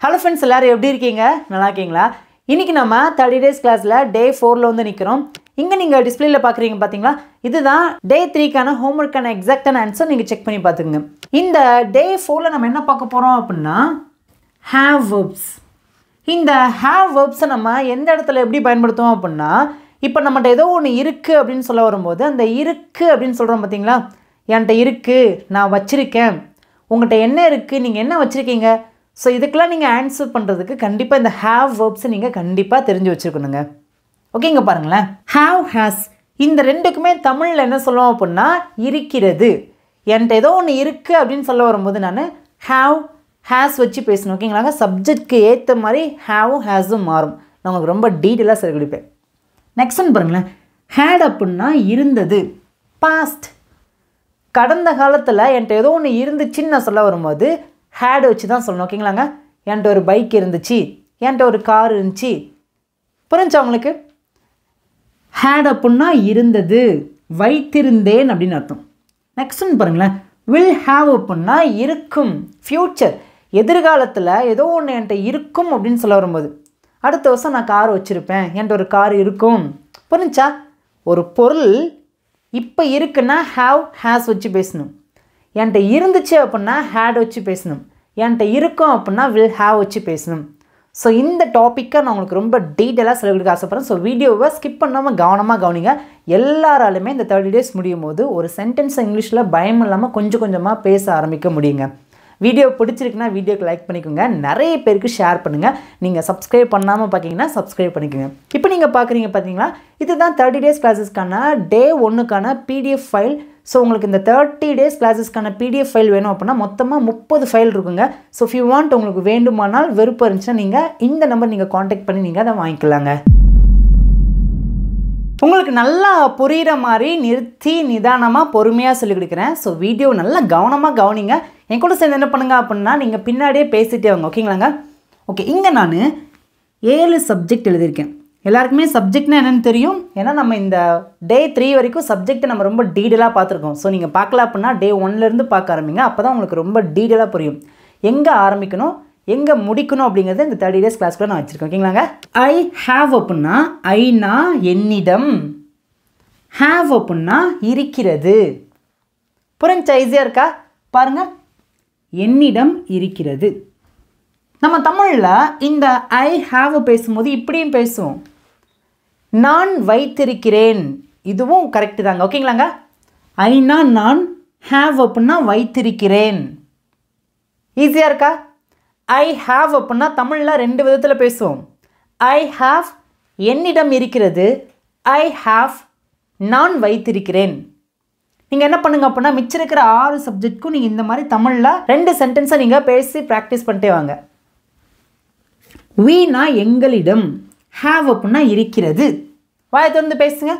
Hello friends, எல்லாரும் எப்படி இருக்கீங்க? நல்லா இருக்கீங்களா? இன்னைக்கு நம்ம 30 days classல day 4ல வந்து நிக்கிறோம். இங்க நீங்க டிஸ்ப்ளேல பாக்குறீங்க பாத்தீங்களா? இதுதான் day 3க்கான ஹோம்வொர்க்கான எக்ஸாக்ட்டான ஆன்சர் நீங்க செக் பண்ணி பாத்துங்க. இந்த day 4ல நம்ம என்ன பார்க்க போறோம் அப்படினா have verbs. இந்த have verbs நம்ம எந்த இடத்துல எப்படி பயன்படுத்துவோம் அப்படினா இப்போ நம்மட்ட ஏதோ ஒன்னு இருக்கு அப்படினு சொல்ல வரும்போது அந்த இருக்கு அப்படினு சொல்றோம் பாத்தீங்களா? என்கிட்ட இருக்கு, நான் வச்சிருக்கேன். உங்ககிட்ட என்ன இருக்கு, நீங்க என்ன வச்சிருக்கீங்க? So இதுக்கெல்லாம் நீங்க ஆன்சர் பண்றதுக்கு கண்டிப்பா இந்த have verbs நீங்க கண்டிப்பா தெரிஞ்சு வச்சிருக்கணுங்க. ஓகேங்க பாருங்களேன். have has இந்த ரெண்டுக்குமே தமிழ்ல என்ன சொல்லுவோம் அப்படினா இருக்கிறது. என்கிட்ட ஏதோ ஒன்னு இருக்கு அப்படினு சொல்ல வரும்போது நான் have has வச்சு பேசணும். ஓகேங்களா? சப்ஜெக்ட்க்கு ஏத்த மாதிரி have has மாறும். நான் உங்களுக்கு ரொம்ப டீடைலா சொல்லி கொடுப்பேன். நெக்ஸ்ட் ஒன் பாருங்களேன். had அப்படினா இருந்தது. past கடந்த காலத்துல என்கிட்ட ஏதோ ஒன்னு இருந்துச்சுன்னு நான் சொல்ல வரும்போது had வச்சு தான் சொல்லணும். ஓகேங்களாங்க? என்கிட்ட ஒரு பைக் இருந்துச்சு, என்கிட்ட ஒரு கார் இருந்துச்சு. புரிஞ்சா உங்களுக்கு? had அப்படின்னா இருந்தது, வைத்திருந்தேன் அப்படின்னு அர்த்தம். நெக்ஸ்ட் ஒன்று பாருங்களேன். will have அப்படின்னா இருக்கும், ஃபியூச்சர், எதிர்காலத்தில் ஏதோ ஒன்று என்கிட்ட இருக்கும் அப்படின்னு சொல்ல வரும்போது அடுத்த வருஷம் நான் கார் வச்சுருப்பேன், என்கிட்ட ஒரு கார் இருக்கும். புரிஞ்சா? ஒரு பொருள் இப்போ இருக்குன்னா have has வச்சு பேசணும். என்கிட்ட இருந்துச்சு அப்படின்னா had வச்சு பேசணும். என்கிட்ட இருக்கும் அப்படின்னா will have வச்சு பேசணும். ஸோ இந்த டாப்பிக்கை நான் உங்களுக்கு ரொம்ப டீட்டெயிலாக சொல்லிக் கொடுக்க ஆசைப்பட்றேன். ஸோ வீடியோவை ஸ்கிப் பண்ணாமல் கவனமாக கவனிங்க. எல்லாராலுமே இந்த 30 days முடியும் போது ஒரு சென்டென்ஸ் இங்கிலீஷில் பயம் இல்லாமல் கொஞ்சம் கொஞ்சமாக பேச ஆரம்பிக்க முடியுங்க. வீடியோ பிடிச்சிருக்குன்னா வீடியோக்கு லைக் பண்ணிக்கோங்க, நிறைய பேருக்கு ஷேர் பண்ணுங்கள். நீங்கள் சப்ஸ்கிரைப் பண்ணாமல் பார்க்கிங்கன்னா சப்ஸ்கிரைப் பண்ணிக்கோங்க. இப்போ நீங்கள் பார்க்குறீங்க பார்த்தீங்களா, இதுதான் 30 days கிளாஸஸ்க்கான டே 1க்கான பிடிஎஃப் ஃபைல். ஸோ உங்களுக்கு இந்த 30 days கிளாஸஸ்க்கான பிடிஎஃப் ஃபைல் வேணும் அப்படின்னா மொத்தமாக 30 ஃபைல் இருக்குங்க. ஸோ இஃப் யூ வாண்ட், உங்களுக்கு வேண்டுமானால் விருப்பம் இருந்துச்சுன்னா நீங்கள் இந்த நம்பர் நீங்கள் காண்டாக்ட் பண்ணி நீங்கள் அதை வாங்கிக்கலாங்க. உங்களுக்கு நல்லா புரிகிற மாதிரி நிறுத்தி நிதானமாக பொறுமையாக சொல்லிக் கொடுக்குறேன். ஸோ வீடியோ நல்லா கவனமாக கவனிங்க. என் கூட சேர்ந்து என்ன பண்ணுங்க அப்படின்னா நீங்கள் பின்னாடியே பேசிகிட்டே வாங்க. ஓகேங்களாங்க? ஓகே, இங்கே நான் 7 சப்ஜெக்ட் எழுதியிருக்கேன். எல்லாருக்குமே சப்ஜெக்ட்னா என்னென்னு தெரியும். ஏன்னா நம்ம இந்த டே 3 வரைக்கும் சப்ஜெக்ட்டை நம்ம ரொம்ப டீட்டெயிலாக பார்த்துருக்கோம். ஸோ நீங்கள் பார்க்கல அப்படின்னா டே 1லேருந்து பார்க்க ஆரம்பிங்க. அப்போ தான் உங்களுக்கு ரொம்ப டீட்டெயிலாக புரியும். எங்கே ஆரம்பிக்கணும், எங்கே முடிக்கணும் அப்படிங்கிறது இந்த 30 days கிளாஸ்க்குள்ள நான் வச்சுருக்கேன். ஓகேங்களாங்க? ஐ ஹாவ் அப்படின்னா ஐனா என்னிடம், ஹாவ் அப்படின்னா இருக்கிறது. புரிஞ்சா? ஈஸியாக இருக்கா? பாருங்கள், என்னிடம் இருக்கிறது. நம்ம தமிழில் இந்த ஐ ஹாவ் பேசும்போது இப்படியும் பேசுவோம். நான் வைத்திருக்கிறேன், இதுவும் கரெக்டு தாங்க. ஓகேங்களாங்க? ஐனா நான், ஹாவ் அப்படின்னா வைத்திருக்கிறேன். ஈஸியாக இருக்கா? ஐ ஹாவ் அப்படின்னா தமிழில் 2 விதத்தில் பேசுவோம். ஐ ஹாவ் என்னிடம் இருக்கிறது, ஐ ஹாவ் நான் வைத்திருக்கிறேன். நீங்கள் என்ன பண்ணுங்க அப்படின்னா மிச்சம் இருக்கிற 6 சப்ஜெக்ட்க்கும் நீங்கள் இந்த மாதிரி தமிழில் 2 சென்டென்ஸை நீங்கள் பேசி ப்ராக்டிஸ் பண்ணிட்டே வாங்க. வீணா எங்களிடம், ஹாவ் அப்படின்னா இருக்கிறது. வாயை திறந்து பேசுங்க.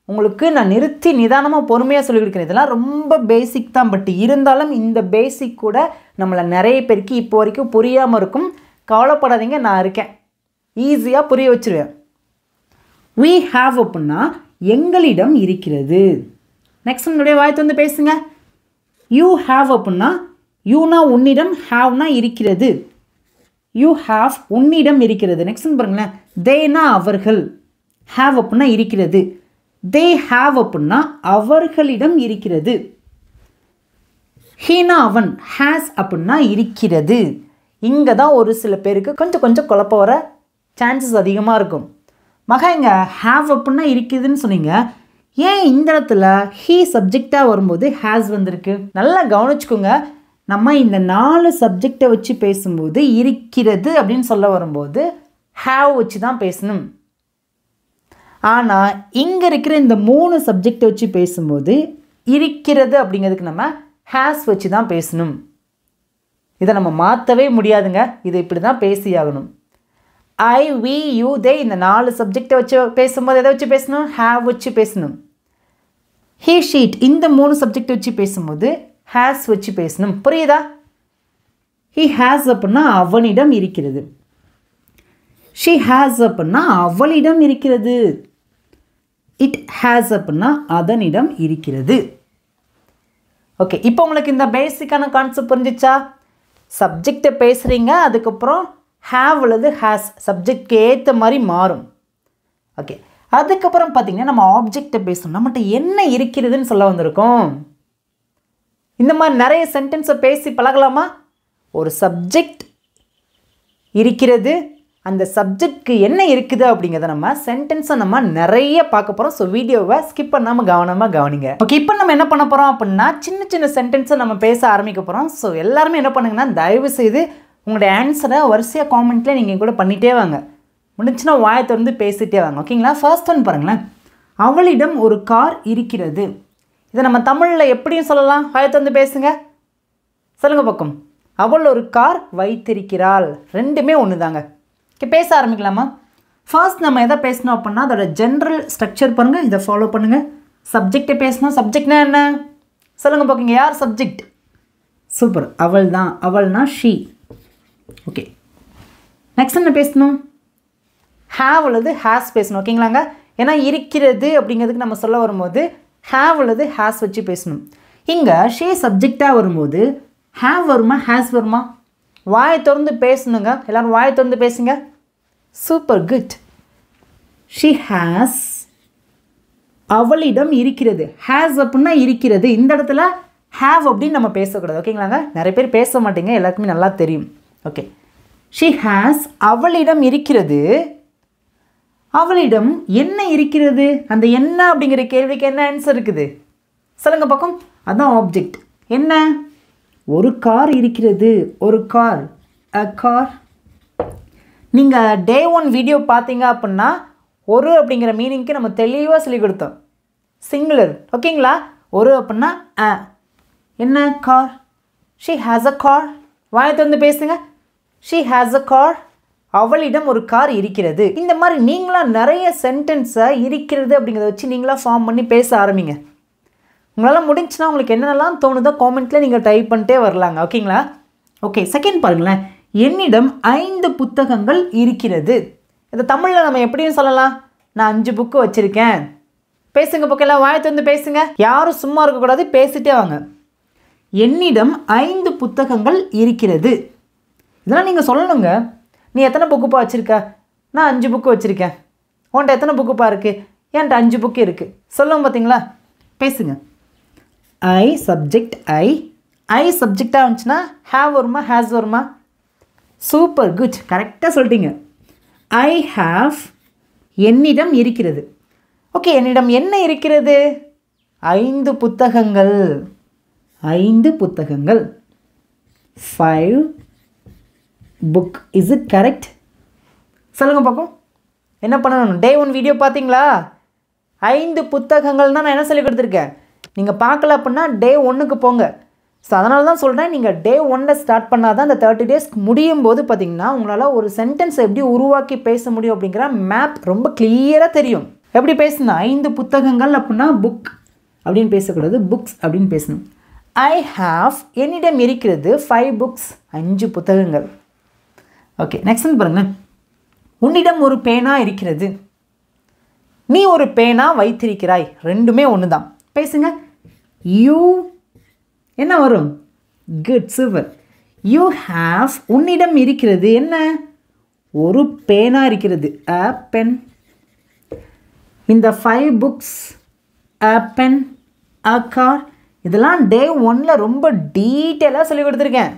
உங்களுக்கு நான் நிறுத்தி நிதானமாக பொறுமையாக சொல்லிக் கொடுக்குறேன். இதெல்லாம் ரொம்ப பேசிக் தான், பட் இருந்தாலும் இந்த பேசிக் கூட நம்மளை நிறைய பேருக்கு இப்போ வரைக்கும் புரியாமல் இருக்கும். கவலைப்படாதீங்க, நான் இருக்கேன், ஈஸியாக புரிய வச்சுருவேன். we have அப்படின்னா எங்களிடம் இருக்கிறது. நெக்ஸ்ட் உன்னுடைய வாயை திறந்து பேசுங்க. you have அப்படின்னா யூனா உன்னிடம், ஹாவ்னா இருக்கிறது. you have உன்னிடம் இருக்கிறது. நெக்ஸ்ட் பாருங்களேன். தேனா அவர்கள், have அப்படின்னா இருக்கிறது. they have அப்படின்னா அவர்களிடம் இருக்கிறது. ஹீனா அவன், has அப்படின்னா இருக்கிறது. இங்கே தான் ஒரு சில பேருக்கு கொஞ்சம் குழப்பம் வர சான்சஸ் அதிகமாக இருக்கும். மகா இங்கே have அப்படின்னா இருக்குதுன்னு சொன்னீங்க, ஏன் இந்த இடத்துல he சப்ஜெக்டாக வரும்போது has வந்திருக்கு? நல்லா கவனிச்சுக்கோங்க. நம்ம இந்த 4 சப்ஜெக்டை வச்சு பேசும்போது இருக்கிறது அப்படின்னு சொல்ல வரும்போது have வச்சு தான் பேசணும். ஆனால் இங்கே இருக்கிற இந்த 3 சப்ஜெக்டை வச்சு பேசும்போது இருக்கிறது அப்படிங்கிறதுக்கு நம்ம has வச்சு தான் பேசணும். இதை நம்ம மாற்றவே முடியாதுங்க. இதை இப்படி தான் பேசியாகணும். ஐ, வி, யூ, தே இந்த 4 சப்ஜெக்டை வச்சு பேசும்போது எதை வச்சு பேசணும்? have வச்சு பேசணும். he, sheet இந்த 3 சப்ஜெக்ட் வச்சு பேசும்போது has வச்சு பேசணும். புரியுதா? he has அப்படின்னா அவனிடம் இருக்கிறது. she has அப்படின்னா அவளிடம் இருக்கிறது. it has அப்படின்னா அதனிடம் இருக்கிறது. ஓகே, இப்போ உங்களுக்கு இந்த பேசிக்கான கான்செப்ட் புரிஞ்சிச்சா? சப்ஜெக்டை பேசுகிறீங்க, அதுக்கப்புறம் ஹேவ் அல்லது ஹேஸ் சப்ஜெக்ட்க்கு ஏற்ற மாதிரி மாறும். ஓகே, அதுக்கப்புறம் பார்த்திங்கன்னா நம்ம ஆப்ஜெக்டை பேசணும். நம்மகிட்ட என்ன இருக்கிறதுன்னு சொல்ல வந்திருக்கோம். இந்த மாதிரி நிறைய சென்டென்ஸை பேசி பழகலாமா? ஒரு சப்ஜெக்ட் இருக்கிறது, அந்த சப்ஜெக்ட்க்கு என்ன இருக்குது அப்படிங்கிறத நம்ம சென்டென்ஸை நம்ம நிறைய பார்க்க போகிறோம். ஸோ வீடியோவை ஸ்கிப் பண்ணாமல் கவனமாக கவனிங்க. ஓகே, இப்போ நம்ம என்ன பண்ண போகிறோம் அப்படின்னா சின்ன சின்ன சென்டென்ஸை நம்ம பேச ஆரம்பிக்க போகிறோம். ஸோ எல்லாருமே என்ன பண்ணுங்கன்னா தயவு செய்து உங்களுடைய ஆன்சரை வரிசையாக காமெண்ட்டில் நீங்கள் கூட பண்ணிகிட்டே வாங்க. முடிஞ்சுன்னா வாயை திறந்து பேசிகிட்டே வாங்க. ஓகேங்களா? ஃபர்ஸ்ட் ஒன் பாருங்களேன். அவளிடம் ஒரு கார் இருக்கிறது. இதை நம்ம தமிழில் எப்படியும் சொல்லலாம்? வாயை திறந்து பேசுங்க. சொல்லுங்கள் பக்கம். அவள் ஒரு கார் வைத்திருக்கிறாள். ரெண்டுமே ஒன்று தாங்க. ஓகே, பேச ஆரம்பிக்கலாமா? ஃபர்ஸ்ட் நம்ம எதை பேசணும் அப்படின்னா அதோட ஜென்ரல் ஸ்ட்ரக்சர் பாருங்கள், இதை ஃபாலோ பண்ணுங்கள். சப்ஜெக்டை பேசணும். சப்ஜெக்ட்னா என்ன சொல்லுங்கள் பார்க்குங்க. யார் சப்ஜெக்ட்? சூப்பர், அவள் தான். அவள்னா ஷீ. ஓகே, நெக்ஸ்ட் என்ன பேசணும்? ஹேவ் அல்லது ஹேஸ் பேசணும். ஓகேங்களாங்க? ஏன்னா இருக்கிறது அப்படிங்கிறதுக்கு நம்ம சொல்ல வரும்போது ஹேவ் அல்லது ஹேஸ் வச்சு பேசணும். இங்கே ஷீ சப்ஜெக்டாக வரும்போது ஹேவ் வருமா ஹேஸ் வருமா? வாயை திறந்து பேசணுங்க. எல்லோரும் வாயை திறந்து பேசுங்க. Super, good. ஷீ ஹேஸ், அவளிடம் இருக்கிறது. ஹேஸ் அப்படின்னா இருக்கிறது. இந்த இடத்துல ஹேவ் அப்படின்னு நம்ம பேசக்கூடாது. ஓகேங்களாங்க? நிறைய பேர் பேச மாட்டீங்க, எல்லாருக்குமே நல்லா தெரியும். ஓகே, ஷீ ஹேஸ், அவளிடம் இருக்கிறது. அவளிடம் என்ன இருக்கிறது? அந்த என்ன அப்படிங்கிற கேள்விக்கு என்ன ஆன்சர் இருக்குது சொல்லுங்கள் பக்கம். அதான் ஆப்ஜெக்ட். என்ன? ஒரு கார் இருக்கிறது. ஒரு கார், அ கார். நீங்கள் டே 1 வீடியோ பார்த்தீங்க அப்படின்னா ஒரு அப்படிங்கிற மீனிங்க்கு நம்ம தெளிவாக சொல்லி கொடுத்தோம். சிங்குலர். ஓகேங்களா? ஒரு அப்படின்னா அ. என்ன? Car. She has a car. வாயை திறந்து பேசுங்க. She has a car. அவளிடம் ஒரு கார் இருக்கிறது. இந்த மாதிரி நீங்களாக நிறைய சென்டென்ஸை இருக்கிறது அப்படிங்கிறத வச்சு நீங்களாக ஃபார்ம் பண்ணி பேச ஆரம்பிங்க. உங்களால் முடிஞ்சுன்னா உங்களுக்கு என்னென்னலாம் தோணுதோ காமெண்ட்டில் நீங்கள் டைப் பண்ணிட்டே வரலாங்க. ஓகேங்களா? ஓகே, செகண்ட் பாருங்களேன். என்னிடம் 5 புத்தகங்கள் இருக்கிறது. இதை தமிழில் நம்ம எப்படியும் சொல்லலாம்? நான் 5 புக்கு வச்சுருக்கேன். பேசுங்க பக்கம். எல்லாம் வாயை திறந்து பேசுங்க. யாரும் சும்மா இருக்கக்கூடாது, பேசிட்டே வாங்க. என்னிடம் 5 புத்தகங்கள் இருக்கிறது. இதெல்லாம் நீங்கள் சொல்லணுங்க. நீ எத்தனை புக்குப்பா வச்சுருக்க? நான் 5 புக்கு வச்சுருக்கேன். உன்ட்ட எத்தனை புக்குப்பா இருக்குது? என்கிட்ட 5 புக்கு இருக்குது. சொல்லுவோம் பார்த்தீங்களா? பேசுங்க. ஐ சப்ஜெக்ட். ஐ சப்ஜெக்டாக இருந்துச்சுன்னா ஹேவ் வருமா ஹேஸ் வருமா? சூப்பர், குட், கரெக்டாக சொல்லிட்டீங்க. ஐ ஹாவ், என்னிடம் இருக்கிறது. ஓகே, என்னிடம் என்ன இருக்கிறது? 5 புத்தகங்கள். 5 புத்தகங்கள். 5 புக். Is it correct? சொல்லுங்கள் பார்ப்போம். என்ன பண்ணணும்? டே 1 வீடியோ பார்த்தீங்களா? 5 புத்தகங்கள் தான் நான் என்ன சொல்லி கொடுத்துருக்கேன். நீங்கள் பார்க்கல அப்படின்னா டே 1க்கு போங்க. ஸோ அதனால தான் சொல்கிறேன், நீங்கள் டே 1ல் ஸ்டார்ட் பண்ணால் தான் அந்த 30 டேஸ்க்கு முடியும் போது பார்த்தீங்கன்னா உங்களால் ஒரு சென்டென்ஸை எப்படி உருவாக்கி பேச முடியும் அப்படிங்கிற மேப் ரொம்ப கிளியராக தெரியும். எப்படி பேசணும்? 5 புத்தகங்கள் அப்படின்னா புக் அப்படின்னு பேசக்கூடாது, புக்ஸ் அப்படின்னு பேசணும். ஐ ஹாவ், என்னிடம் இருக்கிறது 5 புக்ஸ், 5 புத்தகங்கள். ஓகே, நெக்ஸ்ட் பாருங்கள். உன்னிடம் ஒரு பேனா இருக்கிறது. நீ ஒரு பேனா வைத்திருக்கிறாய். ரெண்டுமே ஒன்று தான். பேசுங்க. யூ என்ன வரும்? Good, super. யூ ஹாவ், உன்னிடம் இருக்கிறது என்ன? ஒரு பேனா இருக்கிறது, அ பென். இந்த 5 books, a pen, a car, இதெல்லாம் டே 1ல் ரொம்ப டீட்டெயிலாக சொல்லி கொடுத்துருக்கேன்.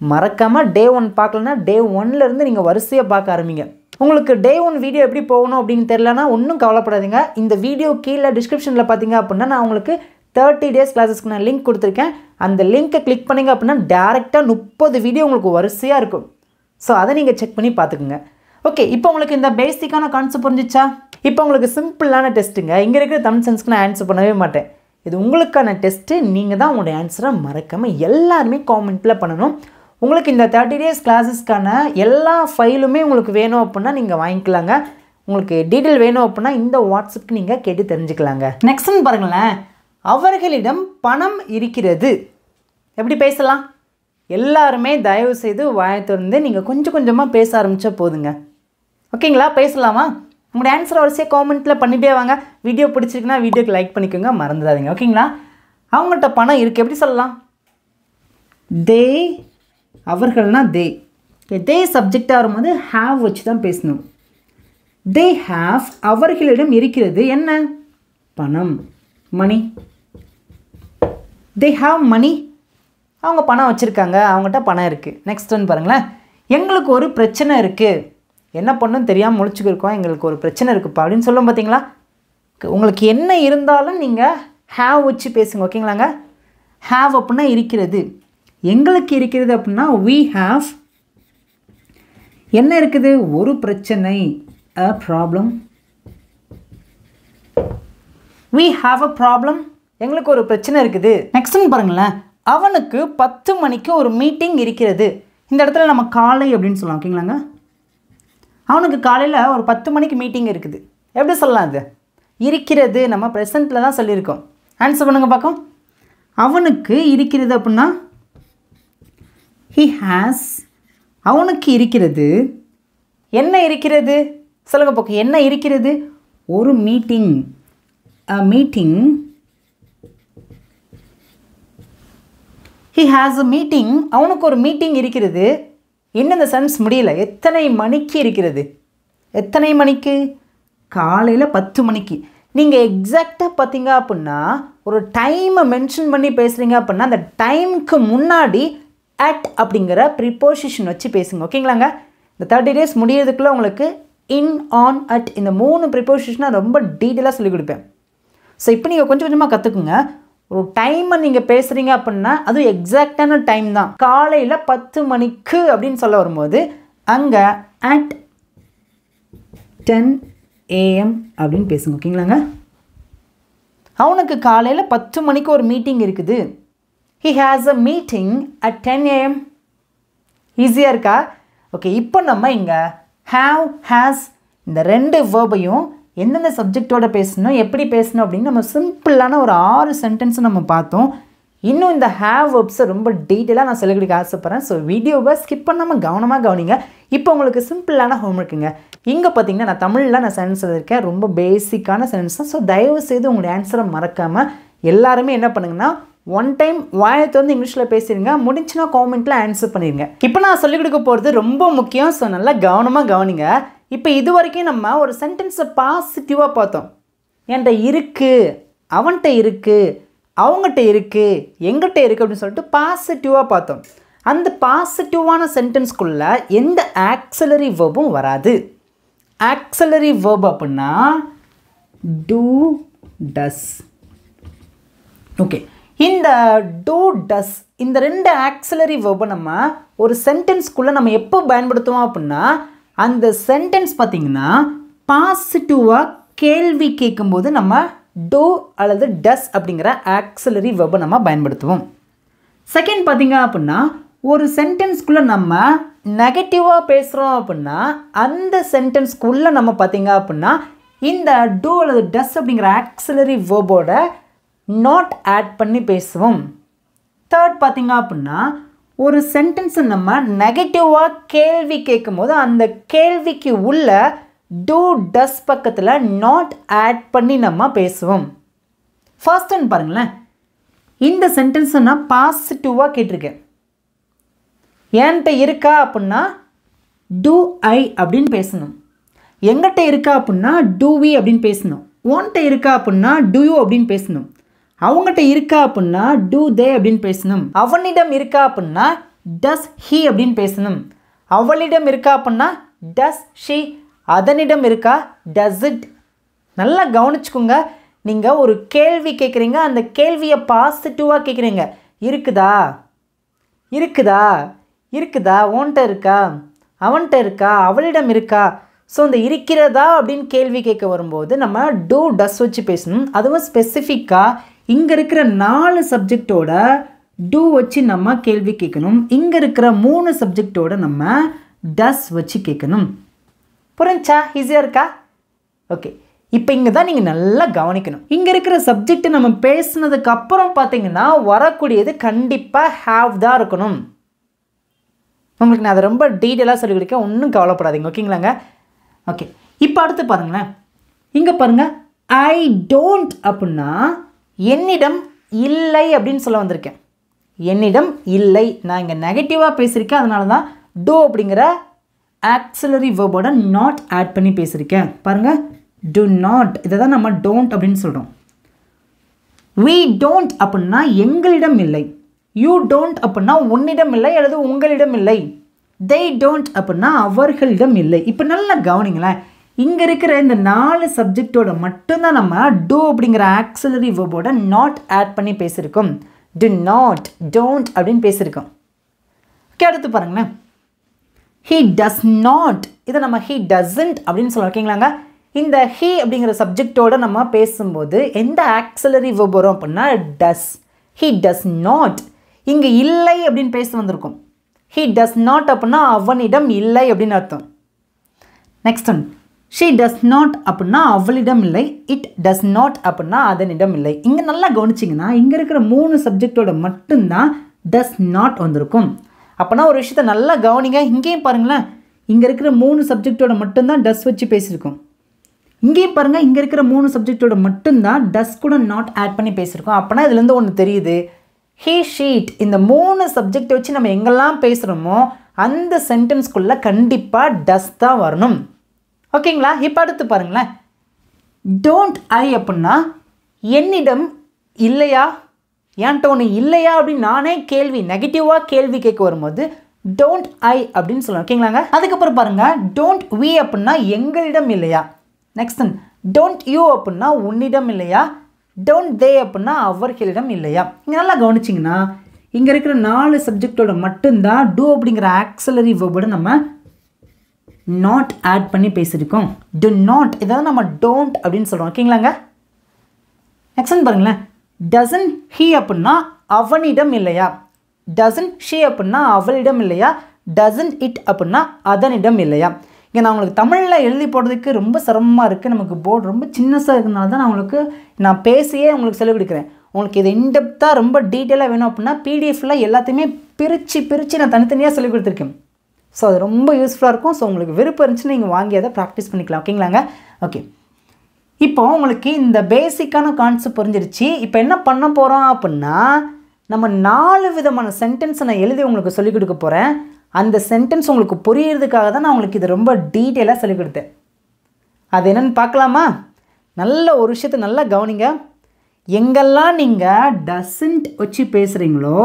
மறக்காமல் டே 1 பார்க்கலன்னா டே 1லேருந்து நீங்கள் வரிசையாக பார்க்க ஆரம்பிங்க. உங்களுக்கு டே 1 வீடியோ எப்படி போகணும் அப்படின்னு தெரிலனா ஒன்றும் கவலைப்படாதீங்க. இந்த வீடியோ கீழே டிஸ்கிரிப்ஷனில் பார்த்தீங்க அப்படின்னா நான் உங்களுக்கு 30 டேஸ் கிளாஸஸ்க்கு நான் லிங்க் கொடுத்துருக்கேன். அந்த லிங்க்கை கிளிக் பண்ணிங்க அப்படின்னா டேரெக்டாக 30 வீடியோ உங்களுக்கு வரிசையாக இருக்கும். ஸோ அதை நீங்கள் செக் பண்ணி பார்த்துக்குங்க. ஓகே, இப்போ உங்களுக்கு இந்த பேசிக்கான கான்செப்ட் புரிஞ்சிச்சா? இப்போ உங்களுக்கு சிம்பிளான டெஸ்ட்டுங்க. இங்கே இருக்கிற தமிழ் சென்ஸ்க்கு நான் ஆன்சர் பண்ணவே மாட்டேன். இது உங்களுக்கான டெஸ்ட்டு. நீங்கள் தான் உங்களுடைய ஆன்சரை மறக்காமல் எல்லாருமே காமெண்ட்டில் பண்ணணும். உங்களுக்கு இந்த 30 டேஸ் கிளாஸஸ்க்கான எல்லா ஃபைலுமே உங்களுக்கு வேணும் அப்படின்னா நீங்கள் வாங்கிக்கலாங்க. உங்களுக்கு டீட்டெயில் வேணும் அப்படின்னா இந்த வாட்ஸ்அப்புக்கு நீங்கள் கேட்டு தெரிஞ்சுக்கலாங்க. நெக்ஸ்ட்னு பாருங்களேன். அவர்களிடம் பணம் இருக்கிறது. எப்படி பேசலாம்? எல்லாருமே தயவு செய்து வாயை திறந்து நீங்கள் கொஞ்சம் கொஞ்சமாக பேச ஆரம்பித்தா போதுங்க. ஓகேங்களா? பேசலாமா? உங்களுடைய ஆன்சர் வரிசையாக காமெண்ட்டில் பண்ணிட்டே வாங்க. வீடியோ பிடிச்சிருக்குன்னா வீடியோக்கு லைக் பண்ணிக்கோங்க, மறந்துடாதீங்க. ஓகேங்களா? அவங்கள்ட்ட பணம் இருக்குது. எப்படி சொல்லலாம்? தே அவர்கள்னா தே. தே சப்ஜெக்டாக வரும்போது ஹாவ் வச்சு தான் பேசணும். தே ஹாவ் அவர்களிடம் இருக்கிறது என்ன? பணம், மணி. தே ஹாவ் மணி, அவங்க பணம் வச்சுருக்காங்க, அவங்ககிட்ட பணம் இருக்குது. நெக்ஸ்ட் ஒன் பாருங்களேன். எங்களுக்கு ஒரு பிரச்சனை இருக்குது, என்ன பண்ணுன்னு தெரியாமல் முழிச்சுக்கிருக்கோம், எங்களுக்கு ஒரு பிரச்சனை இருக்குப்பா அப்படின்னு சொல்லும் பார்த்தீங்களா. உங்களுக்கு என்ன இருந்தாலும் நீங்கள் ஹாவ் வச்சு பேசுங்க, ஓகேங்களாங்க. ஹாவ் அப்படின்னா இருக்கிறது, எங்களுக்கு இருக்கிறது அப்படின்னா we have. என்ன இருக்குது? ஒரு பிரச்சனை, a problem. we have a problem, எங்களுக்கு ஒரு பிரச்சனை இருக்குது. நெக்ஸ்ட்னு பாருங்களேன். அவனுக்கு 10 மணிக்கு ஒரு மீட்டிங் இருக்கிறது. இந்த இடத்துல நம்ம காலை அப்படின்னு சொல்லலாம், ஓகேங்களாங்க. அவனுக்கு காலையில் ஒரு 10 மணிக்கு மீட்டிங் இருக்குது. எப்படி சொல்லலாம்? அது இருக்கிறது, நம்ம ப்ரெசண்ட்டில் தான் சொல்லியிருக்கோம். ஆன்சர் பண்ணுங்க பார்க்கும். அவனுக்கு இருக்கிறது அப்படின்னா he has, அவனுக்கு இருக்கிறது. என்ன இருக்கிறது சொல்லுங்க பார்க்கும். என்ன இருக்கிறது? ஒரு meeting, a meeting. he has a meeting, அவனுக்கு ஒரு மீட்டிங் இருக்கிறது. இன்னும் இந்த சென்ஸ் முடியல. எத்தனை மணிக்கு இருக்கிறது? எத்தனை மணிக்கு? காலையில் 10 மணிக்கு. நீங்கள் எக்ஸாக்டாக பார்த்தீங்க அப்படின்னா ஒரு டைமை மென்ஷன் பண்ணி பேசுகிறீங்க அப்படின்னா அந்த டைமுக்கு முன்னாடி அட் அப்படிங்கிற ப்ரிப்போசிஷன் வச்சு பேசுங்க, ஓகேங்களாங்க. இந்த 30 days முடியறதுக்குள்ளே உங்களுக்கு இன், ஆன், அட் இந்த 3 ப்ரிப்போசிஷனாக ரொம்ப டீட்டெயிலாக சொல்லிக் கொடுப்பேன். ஸோ இப்போ நீங்கள் கொஞ்சம் கொஞ்சமாக கற்றுக்குங்க. ஒரு டைமை நீங்கள் பேசுகிறீங்க அப்படின்னா அதுவும் எக்ஸாக்டான டைம் தான். காலையில் 10 மணிக்கு அப்படின்னு சொல்ல வரும்போது அங்கே அட் 10 AM அப்படின்னு பேசுங்க, ஓகேங்களாங்க. அவனுக்கு காலையில் 10 மணிக்கு ஒரு மீட்டிங் இருக்குது. he has a meeting at 10 AM. ஈஸியாக இருக்கா? ஓகே, இப்போ நம்ம இங்கே have, has இந்த 2 வேர்பையும் எந்தெந்த சப்ஜெக்டோட பேசணும், எப்படி பேசணும் அப்படின்னு நம்ம சிம்பிளான ஒரு 6 சென்டென்ஸை நம்ம பார்த்தோம். இன்னும் இந்த ஹேவ் வேர்ப்ஸை ரொம்ப டீட்டெயிலாக நான் சொல்லிக் கொடுக்க ஆசைப்பட்றேன். ஸோ வீடியோவை ஸ்கிப் பண்ணாமல் கவனமாக கவனிங்க. இப்போ உங்களுக்கு சிம்பிளான ஹோம்ஒர்க்குங்க. இங்கே பார்த்தீங்கன்னா நான் தமிழில் சென்டென்ஸ் எழுதியிருக்கேன், ரொம்ப பேசிக்கான சென்டென்ஸ் தான். ஸோ தயவு செய்து உங்களுடைய ஆன்சரை மறக்காமல் எல்லாருமே என்ன பண்ணுங்கன்னா ஒன் டைம் வாயத்தை வந்து இங்கிலீஷில் பேசிடுங்க, முடிஞ்சுன்னா காமெண்ட்டில் ஆன்சர் பண்ணிடுங்க. இப்போ நான் சொல்லிக் கொடுக்க போகிறது ரொம்ப முக்கியம். ஸோ நல்லா கவனமாக கவனிங்க. இப்போ இது வரைக்கும் நம்ம ஒரு சென்டென்ஸை பாசிட்டிவாக பார்த்தோம். என்கிட்ட இருக்குது, அவன்கிட்ட இருக்குது, அவங்ககிட்ட இருக்குது, எங்கிட்ட இருக்குது அப்படின்னு சொல்லிட்டு பாசிட்டிவாக பார்த்தோம். அந்த பாசிட்டிவான சென்டென்ஸ்குள்ளே எந்த ஆக்ஸிலரி வேர்பும் வராது. ஆக்ஸிலரி வேர்ப் அப்படின்னா டூ, டஸ். ஓகே, இந்த டூ, டஸ் இந்த 2 ஆக்ஸிலரி வேர்பை நம்ம ஒரு சென்டென்ஸ்குள்ளே நம்ம எப்போ பயன்படுத்துவோம் அப்படின்னா அந்த சென்டென்ஸ் பார்த்திங்கன்னா பாசிட்டிவாக கேள்வி கேட்கும்போது நம்ம டூ அல்லது டஸ் அப்படிங்கிற ஆக்ஸிலரி வேர்பை நம்ம பயன்படுத்துவோம். செகண்ட் பார்த்திங்க அப்படின்னா ஒரு சென்டென்ஸ்குள்ளே நம்ம நெகட்டிவாக பேசுகிறோம் அப்படின்னா அந்த சென்டென்ஸ்குள்ளே நம்ம பார்த்திங்க அப்படின்னா இந்த டூ அல்லது டஸ் அப்படிங்கிற ஆக்ஸிலரி வேர்போட நாட் ஆட் பண்ணி பேசுவோம். தேர்ட் பார்த்திங்க அப்படின்னா ஒரு சென்டென்ஸை நம்ம நெகட்டிவாக கேள்வி கேட்கும் போது அந்த கேள்விக்கு உள்ள டூ டஸ் பக்கத்தில் நாட் ஆட் பண்ணி நம்ம பேசுவோம். ஃபர்ஸ்ட் ஒன் பாருங்களேன். இந்த சென்டென்ஸை நான் பாசிட்டிவாக கேட்டிருக்கேன். என்கிட்ட இருக்கா அப்படின்னா டூ ஐ அப்படின்னு பேசணும். எங்கிட்ட இருக்கா அப்படின்னா டூ வி அப்படின்னு பேசணும். உன்கிட்ட இருக்கா அப்படின்னா டூ யூ அப்படின்னு பேசணும். அவங்ககிட்ட இருக்கா அப்படின்னா டூ தே அப்படின்னு பேசணும். அவனிடம் இருக்கா அப்படின்னா டஸ் ஹீ அப்படின்னு பேசணும். அவளிடம் இருக்கா அப்படின்னா டஸ் ஷீ. அதனிடம் இருக்கா டஸ் இட். நல்லா கவனிச்சுக்கோங்க. நீங்கள் ஒரு கேள்வி கேட்குறீங்க, அந்த கேள்வியை பாசிட்டிவாக கேட்குறீங்க. இருக்குதா, இருக்குதா, இருக்குதா, உன்கிட்ட இருக்கா, அவன்கிட்ட இருக்கா, அவளிடம் இருக்கா. ஸோ இந்த இருக்கிறதா அப்படின்னு கேள்வி கேட்க வரும்போது நம்ம டூ டஸ் வச்சு பேசணும். அதுவும் ஸ்பெசிஃபிக்காக இங்கே இருக்கிற 4 சப்ஜெக்டோட டூ வச்சு நம்ம கேள்வி கேட்கணும். இங்கே இருக்கிற 3 சப்ஜெக்டோட நம்ம டஸ் வச்சு கேட்கணும். புரிஞ்சா? ஈஸியாக இருக்கா? ஓகே, இப்போ இங்கே தான் நீங்கள் நல்லா கவனிக்கணும். இங்கே இருக்கிற சப்ஜெக்ட் நம்ம பேசுனதுக்கு அப்புறம் பார்த்தீங்கன்னா வரக்கூடியது கண்டிப்பாக ஹாவ் தான் இருக்கணும். உங்களுக்கு நான் அதை ரொம்ப டீட்டெயிலாக சொல்லிக் கொடுக்க, ஒன்றும் கவலைப்படாதீங்க, ஓகேங்களாங்க. ஓகே, இப்போ அடுத்து பாருங்களேன். இங்கே பாருங்கள், ஐ டோன்ட் அப்படின்னா என்னிடம் இல்லை அப்படின்னு சொல்ல வந்திருக்கேன். என்னிடம் இல்லை. நான் இங்கே நெகட்டிவாக பேசியிருக்கேன், அதனால தான் do அப்படிங்கிற ஆக்சிலரி வேர்போட நாட் ஆட் பண்ணி பேசியிருக்கேன். பாருங்கள், do not, இதை தான் நம்ம don't அப்படின்னு சொல்கிறோம். we don't அப்படின்னா எங்களிடம் இல்லை. you don't அப்படின்னா உன்னிடம் இல்லை அல்லது உங்களிடம் இல்லை. they don't அப்படின்னா அவர்களிடம் இல்லை. இப்போ நல்லா கவனிங்களேன், இங்கே இருக்கிற இந்த 4 சப்ஜெக்டோட மட்டும்தான் நம்ம do அப்படிங்கிற ஆக்சிலரி வேர்போட நாட் ஆட் பண்ணி பேசியிருக்கோம். do not, don't அப்படின்னு பேசியிருக்கோம். ஓகே, அடுத்து பாருங்களேன், he does not, இதை நம்ம he doesn't அப்படின்னு சொல்லுவோம். ஓகேங்களாங்க, இந்த he அப்படிங்கிற சப்ஜெக்டோட நம்ம பேசும்போது எந்த ஆக்சிலரி வேர்ப் வரும் அப்படின்னா does. he does not, இங்கே இல்லை அப்படின்னு பேச வந்திருக்கும். he does not அப்படின்னா அவனிடம் இல்லை அப்படின்னு அர்த்தம். Next one, she does not அப்படின்னா அவளிடம் இல்லை. it does not அப்படின்னா அதனிடம் இல்லை. இங்கே நல்லா கவனிச்சிங்கன்னா இங்கே இருக்கிற 3 சப்ஜெக்டோட மட்டும்தான் does not வந்திருக்கும். அப்போனா ஒரு விஷயத்தை நல்லா கவனிங்க, இங்கேயும் பாருங்களேன், இங்கே இருக்கிற 3 சப்ஜெக்டோட மட்டும்தான் டஸ் வச்சு பேசியிருக்கோம். இங்கேயும் பாருங்கள், இங்கே இருக்கிற 3 சப்ஜெக்டோட மட்டும்தான் டஸ் கூட நாட் ஆட் பண்ணி பேசியிருக்கோம். அப்போனா இதுலேருந்து ஒன்று தெரியுது, he sheet இந்த 3 சப்ஜெக்டை வச்சு நம்ம எங்கெல்லாம் பேசுகிறோமோ அந்த சென்டென்ஸ்குள்ளே கண்டிப்பாக டஸ் தான் வரணும். ஓகேங்களா, இப்போ அடுத்து பாருங்களேன், டோன்ட் ஐ அப்படின்னா என்னிடம் இல்லையா, ஏன்ட்ட ஒன்று இல்லையா அப்படின்னு நானே கேள்வி நெகட்டிவாக கேள்வி கேட்க வரும்போது டோன்ட் ஐ அப்படின்னு சொல்லுவோம். ஓகேங்களாங்க, அதுக்கப்புறம் பாருங்கள், டோன்ட் வி அப்படின்னா எங்களிடம் இல்லையா. நெக்ஸ்ட் ஒன், டோன்ட் யூ அப்படின்னா உன்னிடம் இல்லையா. டோன்ட் தே அப்படின்னா அவர்களிடம் இல்லையா. இங்கே நல்லா கவனிச்சிங்கன்னா இங்கே இருக்கிற 4 சப்ஜெக்டோட மட்டும்தான் டூ அப்படிங்கிற ஆக்சிலரி வேர்போட நம்ம நாட் ஆட் பண்ணி பேசியிருக்கோம். டு நாட், இதாவது நம்ம டோன்ட் அப்படின்னு சொல்கிறோம். ஓகேங்களாங்க, நெக்ஸ்ட் ஒன் பாருங்களேன், டசன்ட் ஹீ அப்படின்னா அவனிடம் இல்லையா. டசன்ட் ஷீ அப்படின்னா அவளிடம் இல்லையா. டசன்ட் இட் அப்படின்னா அதனிடம் இல்லையா. இங்கே நான் உங்களுக்கு தமிழில் எழுதி போடுறதுக்கு ரொம்ப சிரமமாக இருக்குது, நமக்கு போர்டு ரொம்ப சின்னஸாக இருக்கிறதுனால தான் நான் பேசியே உங்களுக்கு சொல்லிக் கொடுக்குறேன். உங்களுக்கு இது இன்டெப்த்தாக ரொம்ப டீட்டெயிலாக வேணும் அப்படின்னா பிடிஎஃப்பில் எல்லாத்தையுமே பிரித்து நான் தனித்தனியாக சொல்லிக் கொடுத்துருக்கேன். ஸோ அது ரொம்ப யூஸ்ஃபுல்லாக இருக்கும். ஸோ உங்களுக்கு விருப்பம் இருந்துச்சுன்னா நீங்கள் வாங்கி அதை ப்ராக்டிஸ் பண்ணிக்கலாம். ஓகேங்களாங்க, ஓகே. இப்போ உங்களுக்கு இந்த பேசிக்கான கான்செப்ட் புரிஞ்சிருச்சு. இப்போ என்ன பண்ண போகிறோம் அப்படின்னா, நம்ம 4 விதமான சென்டென்ஸை நான் எழுதி உங்களுக்கு சொல்லிக் கொடுக்க போகிறேன். அந்த சென்டென்ஸ் உங்களுக்கு புரியறதுக்காக தான் நான் உங்களுக்கு இது ரொம்ப டீட்டெயிலாக சொல்லிக் கொடுத்தேன். அது என்னென்னு பார்க்கலாமா? நல்ல ஒரு விஷயத்தை நல்லா கவனிங்க. எங்கெல்லாம் நீங்கள் டசன்ட் வச்சு பேசுகிறீங்களோ,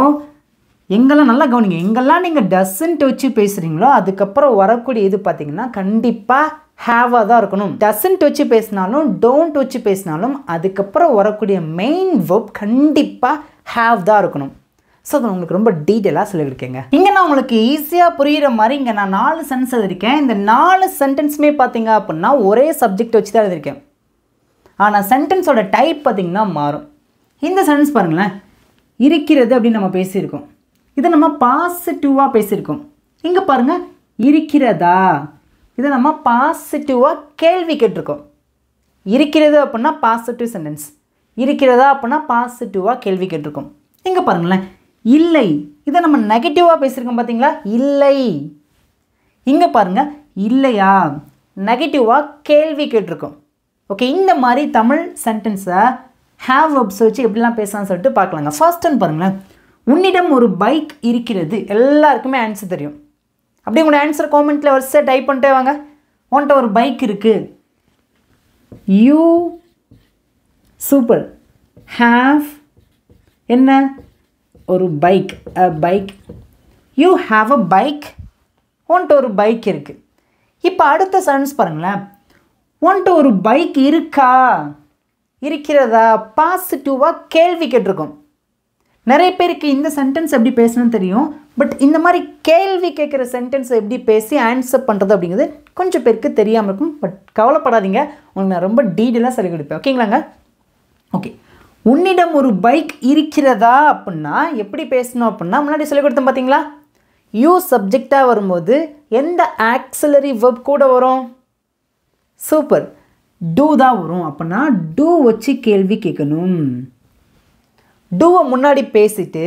எங்கெல்லாம் நல்லா கவனிங்க, எங்கெல்லாம் நீங்கள் டசன்ட் வச்சு பேசுகிறீங்களோ அதுக்கப்புறம் வரக்கூடிய இது பார்த்தீங்கன்னா கண்டிப்பாக ஹேவாக தான் இருக்கணும். டசன்ட் வச்சு பேசினாலும் டோன்ட் வச்சு பேசினாலும் அதுக்கப்புறம் வரக்கூடிய மெயின் வெர்ப் கண்டிப்பாக ஹேவ் தான் இருக்கணும். ஸோ அதை உங்களுக்கு ரொம்ப டீட்டெயிலாக சொல்லியிருக்கேங்க. இங்கே நான் உங்களுக்கு ஈஸியாக புரிகிற மாதிரி இங்கே நான் 4 சென்டென்ஸ் எழுதியிருக்கேன். இந்த 4 சென்டென்ஸுமே பார்த்தீங்க அப்படின்னா ஒரே சப்ஜெக்ட் வச்சு தான் எழுதியிருக்கேன். ஆனால் சென்டென்ஸோட டைப் பார்த்திங்கன்னா மாறும். இந்த சென்டென்ஸ் பாருங்களேன், இருக்கிறது அப்படின்னு நம்ம பேசியிருக்கோம், இதை நம்ம பாசிட்டிவாக பேசியிருக்கோம். இங்கே பாருங்கள், இருக்கிறதா, இதை நம்ம பாசிட்டிவாக கேள்வி கேட்டிருக்கோம். இருக்கிறது அப்படின்னா பாசிட்டிவ் சென்டென்ஸ், இருக்கிறதா அப்படின்னா பாசிட்டிவாக கேள்வி கேட்டிருக்கோம். இங்கே பாருங்களேன், இல்லை, இதை நம்ம நெகட்டிவாக பேசியிருக்கோம் பார்த்தீங்களா, இல்லை. இங்கே பாருங்கள், இல்லையா, நெகட்டிவாக கேள்வி கேட்டிருக்கோம். ஓகே, இந்த மாதிரி தமிழ் சென்டென்ஸை ஹேவ் வெர்ப்ஸ் வச்சு எப்படிலாம் பேசலாம்னு சொல்லிட்டு பார்க்கலாங்க. ஃபர்ஸ்ட் ஒன் பாருங்களேன், உன்னிடம் ஒரு பைக் இருக்கிறது. எல்லாருக்குமே ஆன்சர் தெரியும். அப்படியே உங்களோட ஆன்சர் காமெண்ட்டில் வரிசையாக டைப் பண்ணிட்டே வாங்க. உன்கிட்ட ஒரு பைக் இருக்குது. யூ சூப்பர் ஹேவ் என்ன ஒரு bike, a bike. You have a bike. உன்கிட்ட ஒரு பைக் இருக்குது. இப்போ அடுத்த சென்டென்ஸ் பாருங்களேன், உன்கிட்ட ஒரு பைக் இருக்கா, இருக்கிறதா, பாசிட்டிவாக கேள்வி கேட்டிருக்கோம். நிறைய பேருக்கு இந்த சென்டென்ஸ் எப்படி பேசணும்னு தெரியும், பட் இந்த மாதிரி கேள்வி கேட்குற சென்டென்ஸை எப்படி பேசி ஆன்சர் பண்ணுறது அப்படிங்கிறது கொஞ்சம் பேருக்கு தெரியாமல் இருக்கும். பட் கவலைப்படாதீங்க, உங்களுக்கு நான் ரொம்ப டீட்டெயிலாக சொல்லிக் கொடுப்பேன். ஓகேங்களாங்க, ஓகே. உன்னிடம் ஒரு பைக் இருக்கிறதா அப்படின்னா எப்படி பேசணும் அப்படின்னா முன்னாடி சொல்லிக் கொடுத்தேன் பார்த்தீங்களா, யூ சப்ஜெக்டாக வரும்போது எந்த ஆக்சிலரி வெர்ப் கூட வரும்? சூப்பர், டூ தான் வரும். அப்படின்னா டூ வச்சு கேள்வி கேட்கணும். டூவை முன்னாடி பேசிட்டு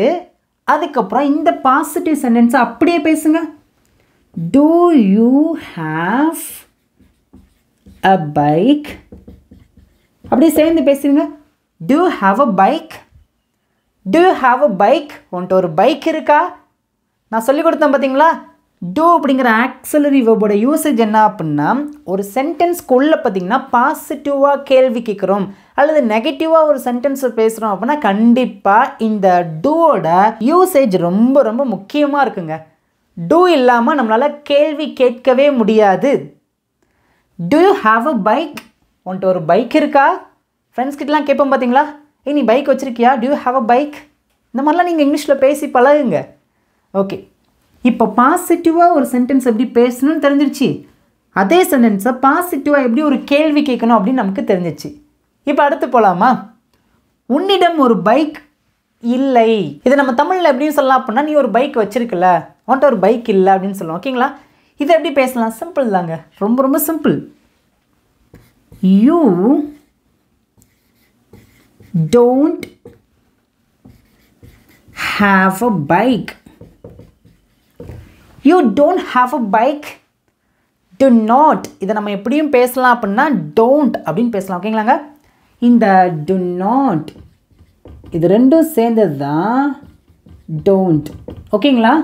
அதுக்கப்புறம் இந்த பாசிட்டிவ் சென்டென்ஸை அப்படியே பேசுங்க. Do you have a bike, அப்படியே சேர்ந்து பேசுங்க. Do have a bike, Do you have a bike? உன்கிட்ட ஒரு பைக் இருக்கா? நான் சொல்லி கொடுத்தேன் பார்த்தீங்களா? Do அப்படிங்கிற ஆக்சிலரி வெர்போட யூசேஜ் என்ன அப்படின்னா, ஒரு சென்டென்ஸ்க்குள்ளே பார்த்தீங்கன்னா பாசிட்டிவாக கேள்வி கேட்குறோம் அல்லது நெகட்டிவாக ஒரு சென்டென்ஸை பேசுகிறோம் அப்படின்னா கண்டிப்பாக இந்த டூவோட யூசேஜ் ரொம்ப ரொம்ப முக்கியமாக இருக்குங்க. டூ இல்லாமல் நம்மளால் கேள்வி கேட்கவே முடியாது. Do you have a bike? உன்கிட்ட ஒரு பைக் இருக்கா? ஃப்ரெண்ட்ஸ் கிட்டலாம் கேட்போம் பார்த்தீங்களா? நீ bike வச்சுருக்கியா? Do you have a bike? இந்த மாதிரிலாம் நீங்கள் இங்கிலீஷில் பேசி பழகுங்க. ஓகே, இப்போ பாசிட்டிவாக ஒரு சென்டென்ஸ் எப்படி பேசணும்னு தெரிஞ்சிருச்சு. அதே சென்டென்ஸை பாசிட்டிவாக எப்படி ஒரு கேள்வி கேட்கணும் அப்படின்னு நமக்கு தெரிஞ்சிச்சு. இப்போ அடுத்து போகலாமா? உன்னிடம் ஒரு பைக் இல்லை. இதை நம்ம தமிழில் எப்படின்னு சொல்லலாம் அப்படின்னா, நீ ஒரு பைக் வச்சுருக்கல, உன்கிட்ட ஒரு பைக் இல்லை அப்படின்னு சொல்லுவோம். ஓகேங்களா? இதை எப்படி பேசலாம்? சிம்பிள் தாங்க, ரொம்ப ரொம்ப simple. You don't have a bike. You don't have a bike. Do not. இதை நம்ம எப்படியும் பேசலாம் அப்படின்னா don't அப்படின்னு பேசலாம். ஓகேங்களாங்க? இந்த do not இது ரெண்டும் சேர்ந்தது தான் don't. ஓகேங்களா?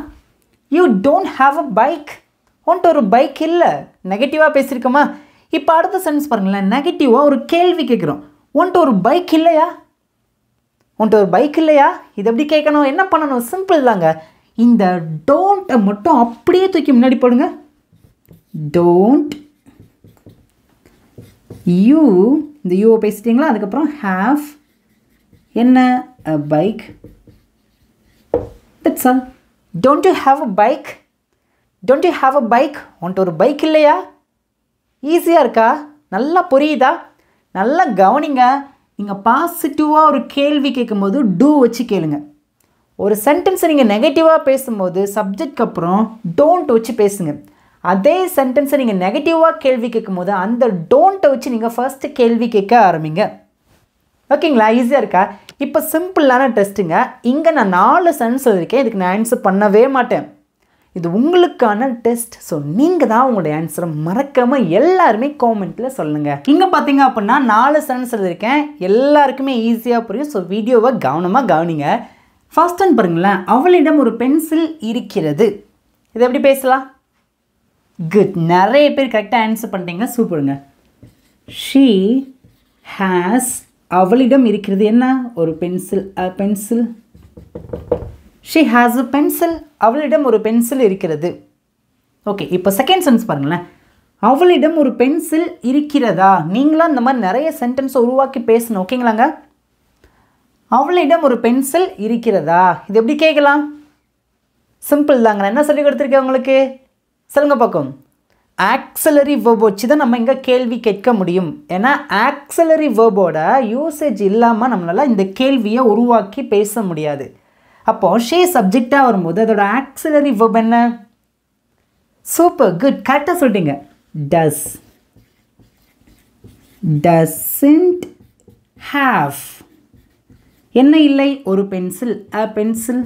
You don't have a bike. உன்கிட்ட ஒரு பைக் இல்லை. நெகட்டிவாக பேசியிருக்கோமா? இப்போ அடுத்த சென்டென்ஸ் பாருங்களேன். நெகட்டிவாக ஒரு கேள்வி கேட்குறோம். உன்கிட்ட ஒரு பைக் இல்லையா? உன்கிட்ட ஒரு பைக் இல்லையா? இது எப்படி கேட்கணும்? என்ன பண்ணணும்? சிம்பிள் தாங்க. இந்த டோண்ட்டை மட்டும் அப்படியே தூக்கி முன்னாடி போடுங்க. டோன்ட் யூ, இந்த யூவை பேசிட்டீங்களா? அதுக்கப்புறம் ஹாவ் என்ன அ bike. That's all. Don't you have a bike? Don't you have a bike? உன்கிட்ட ஒரு பைக் இல்லையா? ஈஸியாக இருக்கா? நல்லா புரியுதா? நல்லா கவனிங்க. நீங்கள் பாசிட்டிவாக ஒரு கேள்வி கேட்கும்போது டூ வச்சு கேளுங்க. ஒரு சென்டென்ஸை நீங்கள் நெகட்டிவாக பேசும்போது சப்ஜெக்ட்க்கு அப்புறம் டோன்ட் வச்சு பேசுங்க. அதே சென்டென்ஸை நீங்கள் நெகட்டிவாக கேள்வி கேட்கும்போது அந்த டோன்ட்டை வச்சு நீங்கள் ஃபர்ஸ்ட்டு கேள்வி கேட்க ஆரம்பிங்க. ஓகேங்களா? ஈஸியாக இருக்கா? இப்போ சிம்பிளான டெஸ்ட்டுங்க. இங்கே நான் 4 சென்டென்ஸ் எழுதியிருக்கேன். இதுக்கு நான் ஆன்சர் பண்ணவே மாட்டேன். இது உங்களுக்கான டெஸ்ட். ஸோ நீங்கள் தான் உங்களுடைய ஆன்சரை மறக்காமல் எல்லாருமே காமெண்ட்டில் சொல்லுங்கள். இங்கே பார்த்தீங்க அப்படின்னா 4 சென்டென்ஸ் எழுதியிருக்கேன். எல்லாருக்குமே ஈஸியாக புரியும். ஸோ வீடியோவை கவனமாக கவனிங்க. ஃபர்ஸ்ட் ஒன் பாருங்களேன். அவளிடம் ஒரு பென்சில் இருக்கிறது. இதை எப்படி பேசலாம்? குட், நிறைய பேர் கரெக்டாக ஆன்சர் பண்ணிட்டீங்க. சூப்பருங்க. ஷீ ஹேஸ், அவளிடம் இருக்கிறது என்ன? ஒரு pencil. Pencil. She has a pencil. அவளிடம் ஒரு பென்சில் இருக்கிறது. ஓகே, இப்போ செகண்ட் சென்டென்ஸ் பாருங்களேன். அவளிடம் ஒரு பென்சில் இருக்கிறதா? நீங்களாம் இந்த மாதிரி நிறைய சென்டென்ஸை உருவாக்கி பேசணும். ஓகேங்களாங்க? அவளிடம் ஒரு பென்சில் இருக்கிறதா? இது எப்படி கேட்கலாம்? சிம்பிள் தாங்க. நான் என்ன சொல்லி கொடுத்துருக்கேன் உங்களுக்கு? சொல்லுங்க பார்க்கும். ஆக்சிலரி வெர்ப் வச்சு தான் நம்ம இங்கே கேள்வி கேட்க முடியும். ஏன்னா ஆக்சிலரி வெர்போட யூசேஜ் இல்லாமல் நம்மளால் இந்த கேள்வியை உருவாக்கி பேச முடியாது. அப்போது ஷே சப்ஜெக்டாக வரும்போது அதோட ஆக்சிலரி வெர்ப் என்ன? சூப்பர், குட், கரெக்டாக சொல்லிட்டீங்க. டஸ். டஸ்ன்ட் ஹாவ் என்ன இல்லை? ஒரு pencil. A pencil.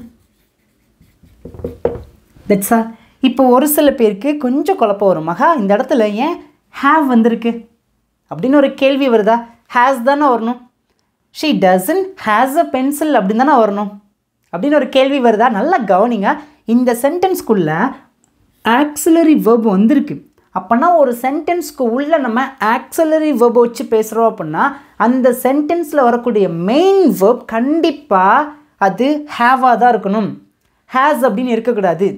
That's all. இப்போ ஒரு சில பேருக்கு கொஞ்சம் குழப்பம் வரும். மகா, இந்த இடத்துல ஏன் ஹாவ் வந்திருக்கு அப்படின்னு ஒரு கேள்வி வருதா? ஹேஸ் தானே வரணும். She doesn't has a pencil அப்படின்னு தானே வரணும் அப்படின்னு ஒரு கேள்வி வருதா? நல்லா கவனிங்க. இந்த சென்டென்ஸ்க்குள்ளே ஆக்சிலரி வெர்ப் வந்திருக்கு. அப்போனா ஒரு சென்டென்ஸ்க்கு உள்ளே நம்ம ஆக்சிலரி வெர்ப் வச்சு பேசுகிறோம் அப்படின்னா அந்த சென்டென்ஸில் வரக்கூடிய மெயின் வெர்ப் கண்டிப்பாக அது ஹேவாக தான் இருக்கணும். ஹேஸ் அப்படின்னு இருக்கக்கூடாது.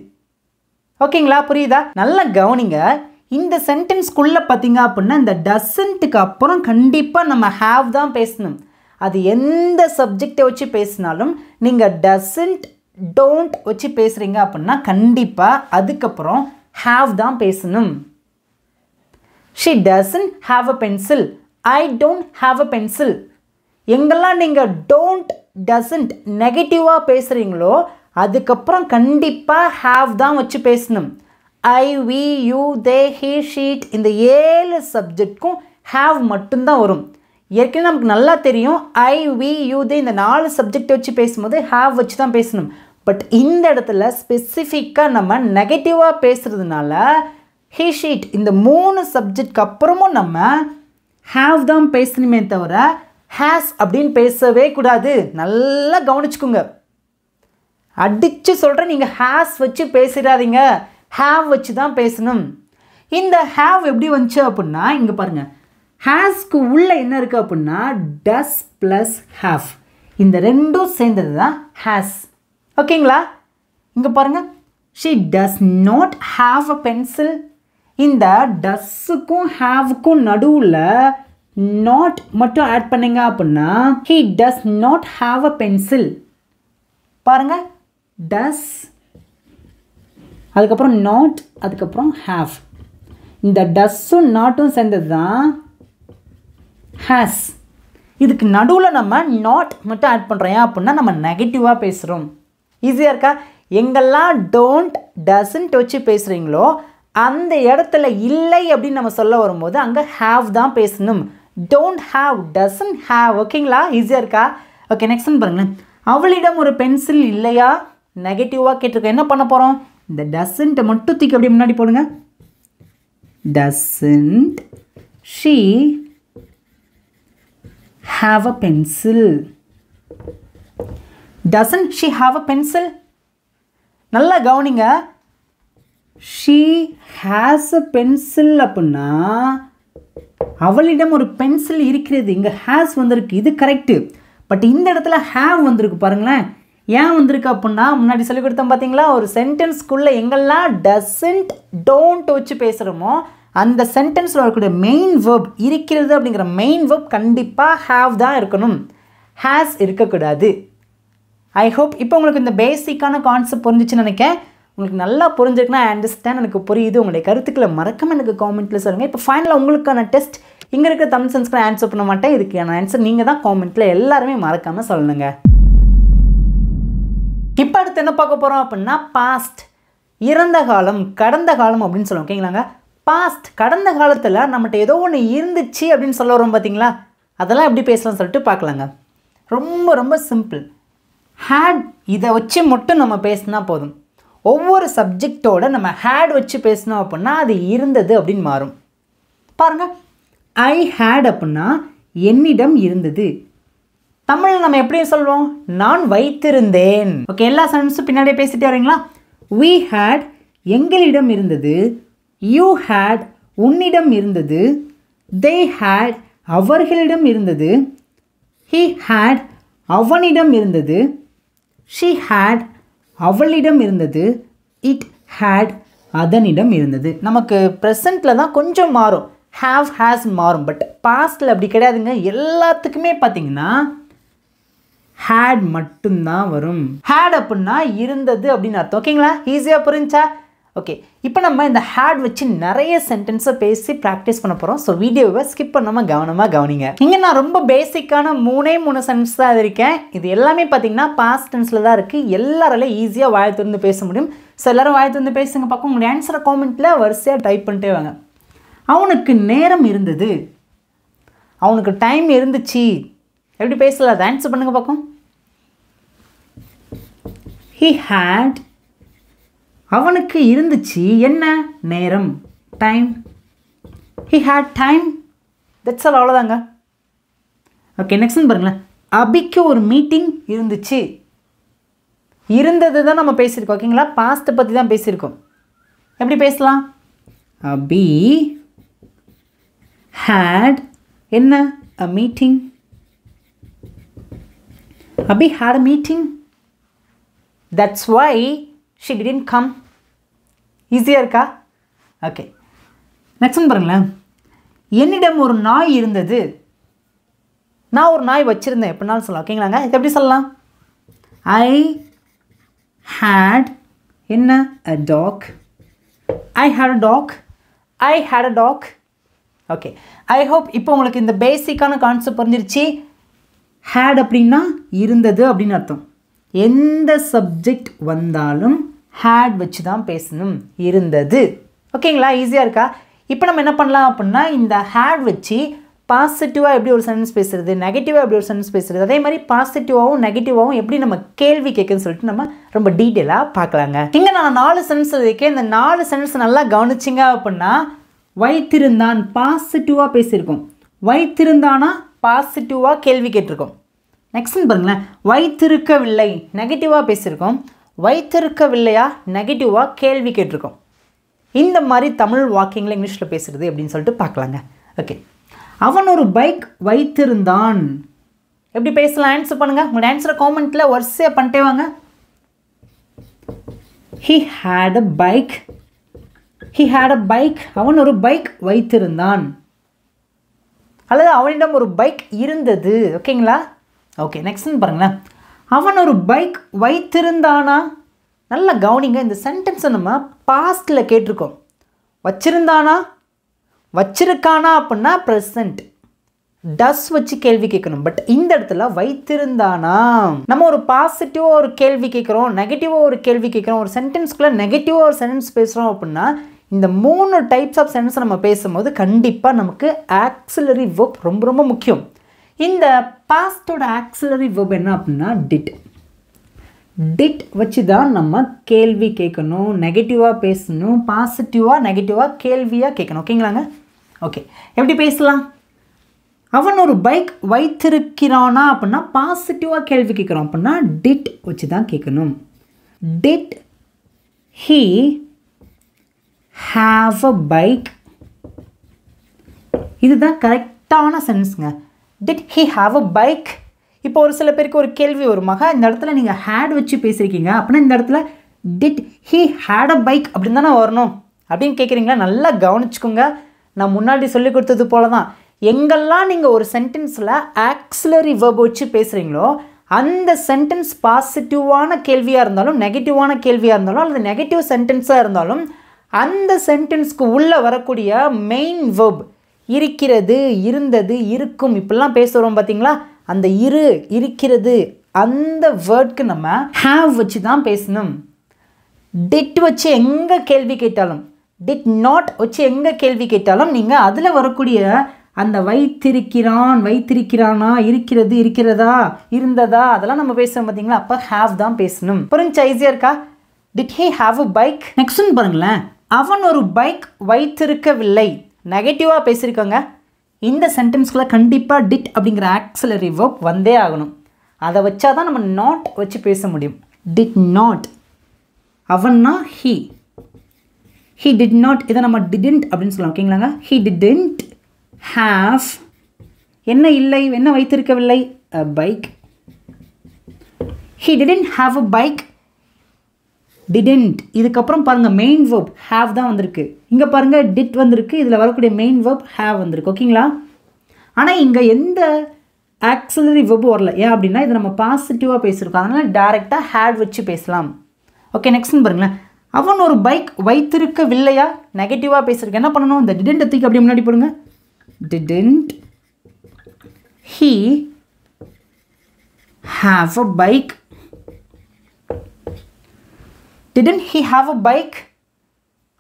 ஓகேங்களா? புரியுதா? நல்லா கவனிங்க. இந்த சென்டென்ஸ்க்குள்ளே பார்த்தீங்க அப்படின்னா இந்த டசன்ட்டுக்கு அப்புறம் கண்டிப்பாக நம்ம ஹேவ் தான் பேசணும். அது எந்த சப்ஜெக்டை வச்சு பேசினாலும் நீங்கள் டசன்ட் டோன்ட் வச்சு பேசுகிறீங்க அப்படின்னா கண்டிப்பாக அதுக்கப்புறம் ஹேவ் தான் பேசணும். She doesn't have a pencil. I don't have a pencil. எங்கெல்லாம் நீங்கள் டோன்ட் டசன்ட் நெகட்டிவாக பேசுகிறீங்களோ அதுக்கப்புறம் கண்டிப்பாக ஹாவ் தான் வச்சு பேசணும். I, we, you, they, he, she இந்த 7 சப்ஜெக்ட்க்கும் ஹாவ் மட்டும்தான் வரும். ஏற்கனவே நமக்கு நல்லா தெரியும் ஐ, வி, யூ, தே இந்த 4 சப்ஜெக்ட் வச்சு பேசும்போது ஹாவ் வச்சு தான் பேசணும். பட் இந்த இடத்துல ஸ்பெசிஃபிக்காக நம்ம நெகட்டிவாக பேசுகிறதுனால ஹீ, ஷீட் இந்த 3 சப்ஜெக்ட்க்கு அப்புறமும் நம்ம ஹாவ் தான் பேசணுமே தவிர ஹேஸ் அப்படின்னு பேசவே கூடாது. நல்லா கவனிச்சுக்குங்க. அடித்து சொல்கிறேன், நீங்கள் ஹேஸ் வச்சு பேசிடாதீங்க, ஹேவ் வச்சு தான் பேசணும். இந்த ஹேவ் எப்படி வந்துச்சு அப்படின்னா இங்கே பாருங்கள், ஹேஸ்க்கு உள்ளே என்ன இருக்குது அப்படின்னா டஸ் ப்ளஸ் ஹேவ், இந்த ரெண்டும் சேர்ந்தது தான் ஹேஸ். ஓகேங்களா? இங்கே பாருங்கள், she does not have a pencil. இந்த டஸ்ஸுக்கும் ஹாவுக்கும் நடுவில் நாட் மட்டும் ஆட் பண்ணுங்க அப்படின்னா he does not have a pencil. பாருங்க, டஸ், அதுக்கப்புறம் நாட், அதுக்கப்புறம் ஹாவ். இந்த டஸ்ஸும் நாட்டும் சேர்ந்தது தான் ஹேஸ். இதுக்கு நடுவில் நம்ம நாட் மட்டும் ஆட் பண்ணுறோம். ஏன் அப்படின்னா நம்ம நெகட்டிவாக பேசுகிறோம். ஈஸியாக இருக்கா? எங்கெல்லாம் டோன்ட் டசன்ட் வச்சு பேசுகிறீங்களோ அந்த இடத்துல இல்லை அப்படின்னு நம்ம சொல்ல வரும்போது அங்கே ஹாவ் தான் பேசணும். Don't have, doesn't have. ஓகேங்களா? ஈஸியாக இருக்கா? ஓகே, நெக்ஸ்ட் பாருங்களேன். அவளிடம் ஒரு பென்சில் இல்லையா? நெகட்டிவாக கேட்டிருக்கோம். என்ன பண்ண போகிறோம்? இந்த டசன்ட்டை மட்டும் தூக்கி அப்படி முன்னாடி போடுங்க. Doesn't she have a pencil. Doesn't she have a pencil. நல்லா கவனிங்க. ஷீ ஹேஸ் அ பென்சில் அப்படின்னா அவளிடம் ஒரு பென்சில் இருக்கிறது. இங்கே ஹேஸ் வந்திருக்கு, இது கரெக்டு. பட் இந்த இடத்துல ஹேவ் வந்திருக்கு பாருங்களேன். ஏன் வந்திருக்கு அப்படின்னா முன்னாடி சொல்லி கொடுத்தோம் பார்த்தீங்களா, ஒரு சென்டென்ஸ்க்குள்ளே எங்கெல்லாம் டசன்ட் டோன்ட் வச்சு பேசுகிறோமோ அந்த சென்டென்ஸில் இருக்கக்கூடிய மெயின் வேர்ப் இருக்கிறது அப்படிங்கிற மெயின் வேர்ப் கண்டிப்பாக ஹேவ் தான் இருக்கணும், ஹேஸ் இருக்கக்கூடாது. ஐ ஹோப் இப்போ உங்களுக்கு இந்த பேசிக்கான கான்செப்ட் புரிஞ்சிச்சுன்னு நினைக்கிறேன். உங்களுக்கு நல்லா புரிஞ்சிருக்குன்னா ஐ அண்டர்ஸ்டாண்ட், எனக்கு புரியுது. உங்களுடைய கருத்துக்களை மறக்காமல் எனக்கு காமெண்ட்டில் சொல்லுங்கள். இப்போ ஃபைனலாக உங்களுக்கான டெஸ்ட் இங்கே இருக்க தமிழ் சென்ஸ்க்கு ஆன்சர் பண்ண மாட்டேன். இதுக்கான ஆன்சர் நீங்கள் தான் காமெண்ட்டில் எல்லாருமே மறக்காமல் சொல்லணுங்க. இப்போ அடுத்து என்ன பார்க்க போகிறோம் அப்படின்னா பாஸ்ட், இறந்த காலம், கடந்த காலம் அப்படின்னு சொல்லுவோம். ஓகேங்களாங்க? பாஸ்ட், கடந்த காலத்தில் நம்மகிட்ட ஏதோ ஒன்று இருந்துச்சு அப்படின்னு சொல்ல வரோம் பார்த்தீங்களா, அதெல்லாம் எப்படி பேசலாம்னு சொல்லிட்டு பார்க்கலாங்க. ரொம்ப ரொம்ப சிம்பிள். ஹேட் இதை வச்சு மட்டும் நம்ம பேசினா போதும். ஒவ்வொரு சப்ஜெக்டோட நம்ம ஹேட் வச்சு பேசினோம் அப்படின்னா அது இருந்தது அப்படின்னு மாறும். பாருங்கள், ஐ ஹேட் அப்படின்னா என்னிடம் இருந்தது. தமிழில் நம்ம எப்படி சொல்லுவோம்? நான் வைத்திருந்தேன். ஓகே, எல்லா சென்டென்ஸும் பின்னாடியே பேசிட்டே வரீங்களா? we had எங்களிடம் இருந்தது, you had உன்னிடம் இருந்தது, they had அவர்களிடம் இருந்தது, he had அவனிடம் இருந்தது, she had அவளிடம் இருந்தது, it had அதனிடம் இருந்தது. நமக்கு ப்ரெசண்ட்டில் தான் கொஞ்சம் மாறும், have has மாறும். பட் பாஸ்டில் அப்படி கிடையாதுங்க. எல்லாத்துக்குமே பார்த்தீங்கன்னா had மட்டும்தான் வரும். had அப்படின்னா இருந்தது அப்படின்னு அர்த்தம். ஓகேங்களா? ஈஸியாக புரிஞ்சா? ஓகே, இப்போ நம்ம இந்த had வச்சு நிறைய சென்டென்ஸை பேசி ப்ராக்டிஸ் பண்ண போகிறோம். ஸோ வீடியோவை ஸ்கிப் பண்ணாமல் கவனமாக கவனிங்க. இங்கே நான் ரொம்ப பேசிக்கான மூணே சென்டென்ஸ் தான் இருக்கேன். இது எல்லாமே பார்த்தீங்கன்னா பாஸ்ட் டென்ஸில் தான் இருக்குது. எல்லாராலையும் ஈஸியாக வாய் திறந்து பேச முடியும். ஸோ எல்லோரும் வாய் திறந்து பேசுங்க பார்க்கும். உங்களுடைய ஆன்சரை காமெண்ட்டில் வரிசையாக டைப் பண்ணிட்டே வாங்க. அவனுக்கு நேரம் இருந்தது, அவனுக்கு டைம் இருந்துச்சு. எப்படி பேசலாம்? அதை ஆன்சர் பண்ணுங்க பார்க்கும். he had அவனுக்கு இருந்துச்சு என்ன? நேரம், time. he had time. That's all, அவ்வளோதாங்க. ஓகே, நெக்ஸ்ட் பாருங்களேன். அபிக்கு ஒரு மீட்டிங் இருந்துச்சு. இருந்தது தான் நம்ம பேசியிருக்கோம். ஓகேங்களா? பாஸ்ட்டை பற்றி தான் பேசியிருக்கோம். எப்படி பேசலாம்? அபி had என்ன? a meeting. Abhi had a meeting. That's why she didn't come. ஈஸியாக இருக்கா? ஓகே, நெக்ஸ்ட் பாருங்களேன். என்னிடம் ஒரு நாய் இருந்தது. நான் ஒரு நாய் வச்சுருந்தேன் எப்படினாலும் சொல்லலாம். ஓகேங்களாங்க? இது எப்படி சொல்லலாம்? ஐ ஹேட் என்ன? a dog. I had a dog. I had a dog. Okay, I hope இப்போ உங்களுக்கு இந்த பேசிக்கான கான்செப்ட் புரிஞ்சிருச்சு. ஹேட் அப்படின்னா இருந்தது அப்படின்னு அர்த்தம். எந்த சப்ஜெக்ட் வந்தாலும் ஹேட் வச்சு தான் பேசணும், இருந்தது. ஓகேங்களா? ஈஸியாக இருக்கா? இப்போ நம்ம என்ன பண்ணலாம் அப்படின்னா இந்த ஹேட் வச்சு பாசிட்டிவாக எப்படி ஒரு சென்டென்ஸ் பேசுகிறது, நெகட்டிவாக எப்படி ஒரு சென்டென்ஸ் பேசுகிறது, அதே மாதிரி பாசிட்டிவாகவும் நெகட்டிவாகவும் எப்படி நம்ம கேள்வி கேட்குன்னு சொல்லிட்டு நம்ம ரொம்ப டீட்டெயிலாக பார்க்கலாங்க. இங்கே நான் 4 சென்டென்ஸ் இருக்கேன். இந்த 4 சென்டென்ஸ் நல்லா கவனிச்சிங்க அப்படின்னா வைத்திருந்தான் பாசிட்டிவாக பேசியிருக்கோம். வைத்திருந்தானா பாசிட்டிவாக கேள்வி கேட்டிருக்கோம். நெக்ஸ்ட் பாருங்களேன், வைத்திருக்கவில்லை நெகட்டிவாக பேசியிருக்கோம். வைத்திருக்கவில்லையா நெகட்டிவாக கேள்வி கேட்டிருக்கோம். இந்த மாதிரி தமிழ் வாக்கியங்களை இங்கிலீஷில் பேசுகிறது அப்படின்னு சொல்லிட்டு பார்க்கலாங்க. ஓகே, அவன் ஒரு பைக் வைத்திருந்தான். எப்படி பேசலாம் ஆன்சர் பண்ணுங்கள். உங்களோட ஆன்சரை காமெண்ட்டில் வரிசையாக பண்ணிட்டே வாங்க. He had a bike. He had a bike. அவன் ஒரு பைக் வைத்திருந்தான், அல்லது அவனிடம் ஒரு பைக் இருந்தது. ஓகேங்களா? ஓகே, நெக்ஸ்ட் பாருங்களேன், அவன் ஒரு பைக் வைத்திருந்தானா. நல்லா கவனிங்க, இந்த சென்டென்ஸை நம்ம பாஸ்டில் கேட்டிருக்கோம். வச்சிருந்தானா, வச்சிருக்கானா அப்படின்னா ப்ரெசன்ட், டஸ் வச்சு கேள்வி கேட்கணும். பட் இந்த இடத்துல வைத்திருந்தானா. நம்ம ஒரு பாசிட்டிவாக ஒரு கேள்வி கேட்குறோம், நெகட்டிவாக ஒரு கேள்வி கேட்குறோம், ஒரு சென்டென்ஸ்குள்ளே நெகட்டிவாக ஒரு சென்டென்ஸ் பேசுகிறோம் அப்படின்னா இந்த 3 டைப்ஸ் ஆஃப் சென்டென்ஸை நம்ம பேசும்போது கண்டிப்பாக நமக்கு ஆக்சிலரி வெர்ப் ரொம்ப ரொம்ப முக்கியம். இந்த பாஸ்டோட ஆக்சிலரி வெர்ப் என்ன அப்படின்னா டிட். டிட் வச்சு தான் நம்ம கேள்வி கேட்கணும், நெகட்டிவாக பேசணும், பாசிட்டிவாக நெகட்டிவாக கேள்வியாக கேட்கணும். ஓகேங்களாங்க? ஓகே, எப்படி பேசலாம்? அவன் ஒரு பைக் வைத்திருக்கிறானா அப்படின்னா பாசிட்டிவாக கேள்வி கேட்குறோம் அப்படின்னா டிட் வச்சு தான் கேட்கணும். Did he have a bike. இதுதான் கரெக்டான சென்ஸ்ங்க. Did he have a bike. இப்போ ஒரு சில பேருக்கு ஒரு கேள்வி வருமாக, இந்த இடத்துல நீங்கள் ஹேட் வச்சு பேசியிருக்கீங்க அப்படின்னா இந்த இடத்துல did he had a bike அப்படின்னு தானே வரணும் அப்படின்னு கேட்குறீங்களா? நல்லா கவனிச்சுக்கோங்க. நான் முன்னாடி சொல்லி கொடுத்தது போல தான், எங்கெல்லாம் நீங்கள் ஒரு சென்டென்ஸில் ஆக்சிலரி வெர்ப் வச்சு பேசுகிறீங்களோ அந்த சென்டென்ஸ் பாசிட்டிவான கேள்வியாக இருந்தாலும் நெகட்டிவான கேள்வியாக இருந்தாலும் அல்லது நெகட்டிவ் சென்டென்ஸாக இருந்தாலும் அந்த சென்டென்ஸ்க்கு உள்ளே வரக்கூடிய மெயின் வெர்ப் இருக்கிறது, இருந்தது, இருக்கும் இப்படிலாம் பேசுகிறோம் பார்த்தீங்களா? அந்த இருக்கிறது அந்த வேர்டுக்கு நம்ம ஹாவ் வச்சு தான் பேசணும். டிட் வச்சு எங்கே கேள்வி கேட்டாலும், டிட் நாட் வச்சு எங்கே கேள்வி கேட்டாலும் நீங்கள் அதில் வரக்கூடிய அந்த வைத்திருக்கிறான், வைத்திருக்கிறானா, இருக்கிறது, இருக்கிறதா, இருந்ததா, அதெல்லாம் நம்ம பேசுகிறோம் பார்த்தீங்களா? அப்போ ஹாவ் தான் பேசணும். புரிஞ்சா? ஈஸியாக இருக்கா? Did he have a bike. Next பாருங்களேன், அவன் ஒரு பைக் வைத்திருக்கவில்லை. நெகட்டிவாக பேசியிருக்காங்க. இந்த சென்டென்ஸ்குள்ளே கண்டிப்பாக டிட் அப்படிங்கிற ஆக்சிலரி வெர்ப் வந்தே ஆகணும். அதை வச்சா தான் நம்ம நாட் வச்சு பேச முடியும். டிட் நாட், அவன்னா ஹீ. ஹீ டிட் நாட், இதை நம்ம டிடன்ட் அப்படின்னு சொல்லலாம். ஓகேங்களாங்க? ஹீ டிடன்ட் have என்ன இல்லை, என்ன வைத்திருக்கவில்லை, a bike. He didn't have a bike. didn't, இதுக்கப்புறம் பாருங்கள் மெயின் verb have தான் வந்திருக்கு. இங்கே பாருங்கள் did வந்திருக்கு, இதில் வரக்கூடிய மெயின் verb have வந்திருக்கு. ஓகேங்களா? ஆனால் இங்கே எந்த ஆக்சிலரி verb வரல. ஏன் அப்படின்னா இது நம்ம பாசிட்டிவாக பேசியிருக்கோம், அதனால் டேரெக்டாக had வச்சு பேசலாம். ஓகே, நெக்ஸ்ட் பாருங்களேன், அவன் ஒரு பைக் வைத்திருக்கவில்லையா. நெகட்டிவாக பேசியிருக்கேன், என்ன பண்ணணும்? இந்த didn't தூக்கி அப்படியே முன்னாடி போடுங்க. Didn't he have a bike? Didn't he have a bike?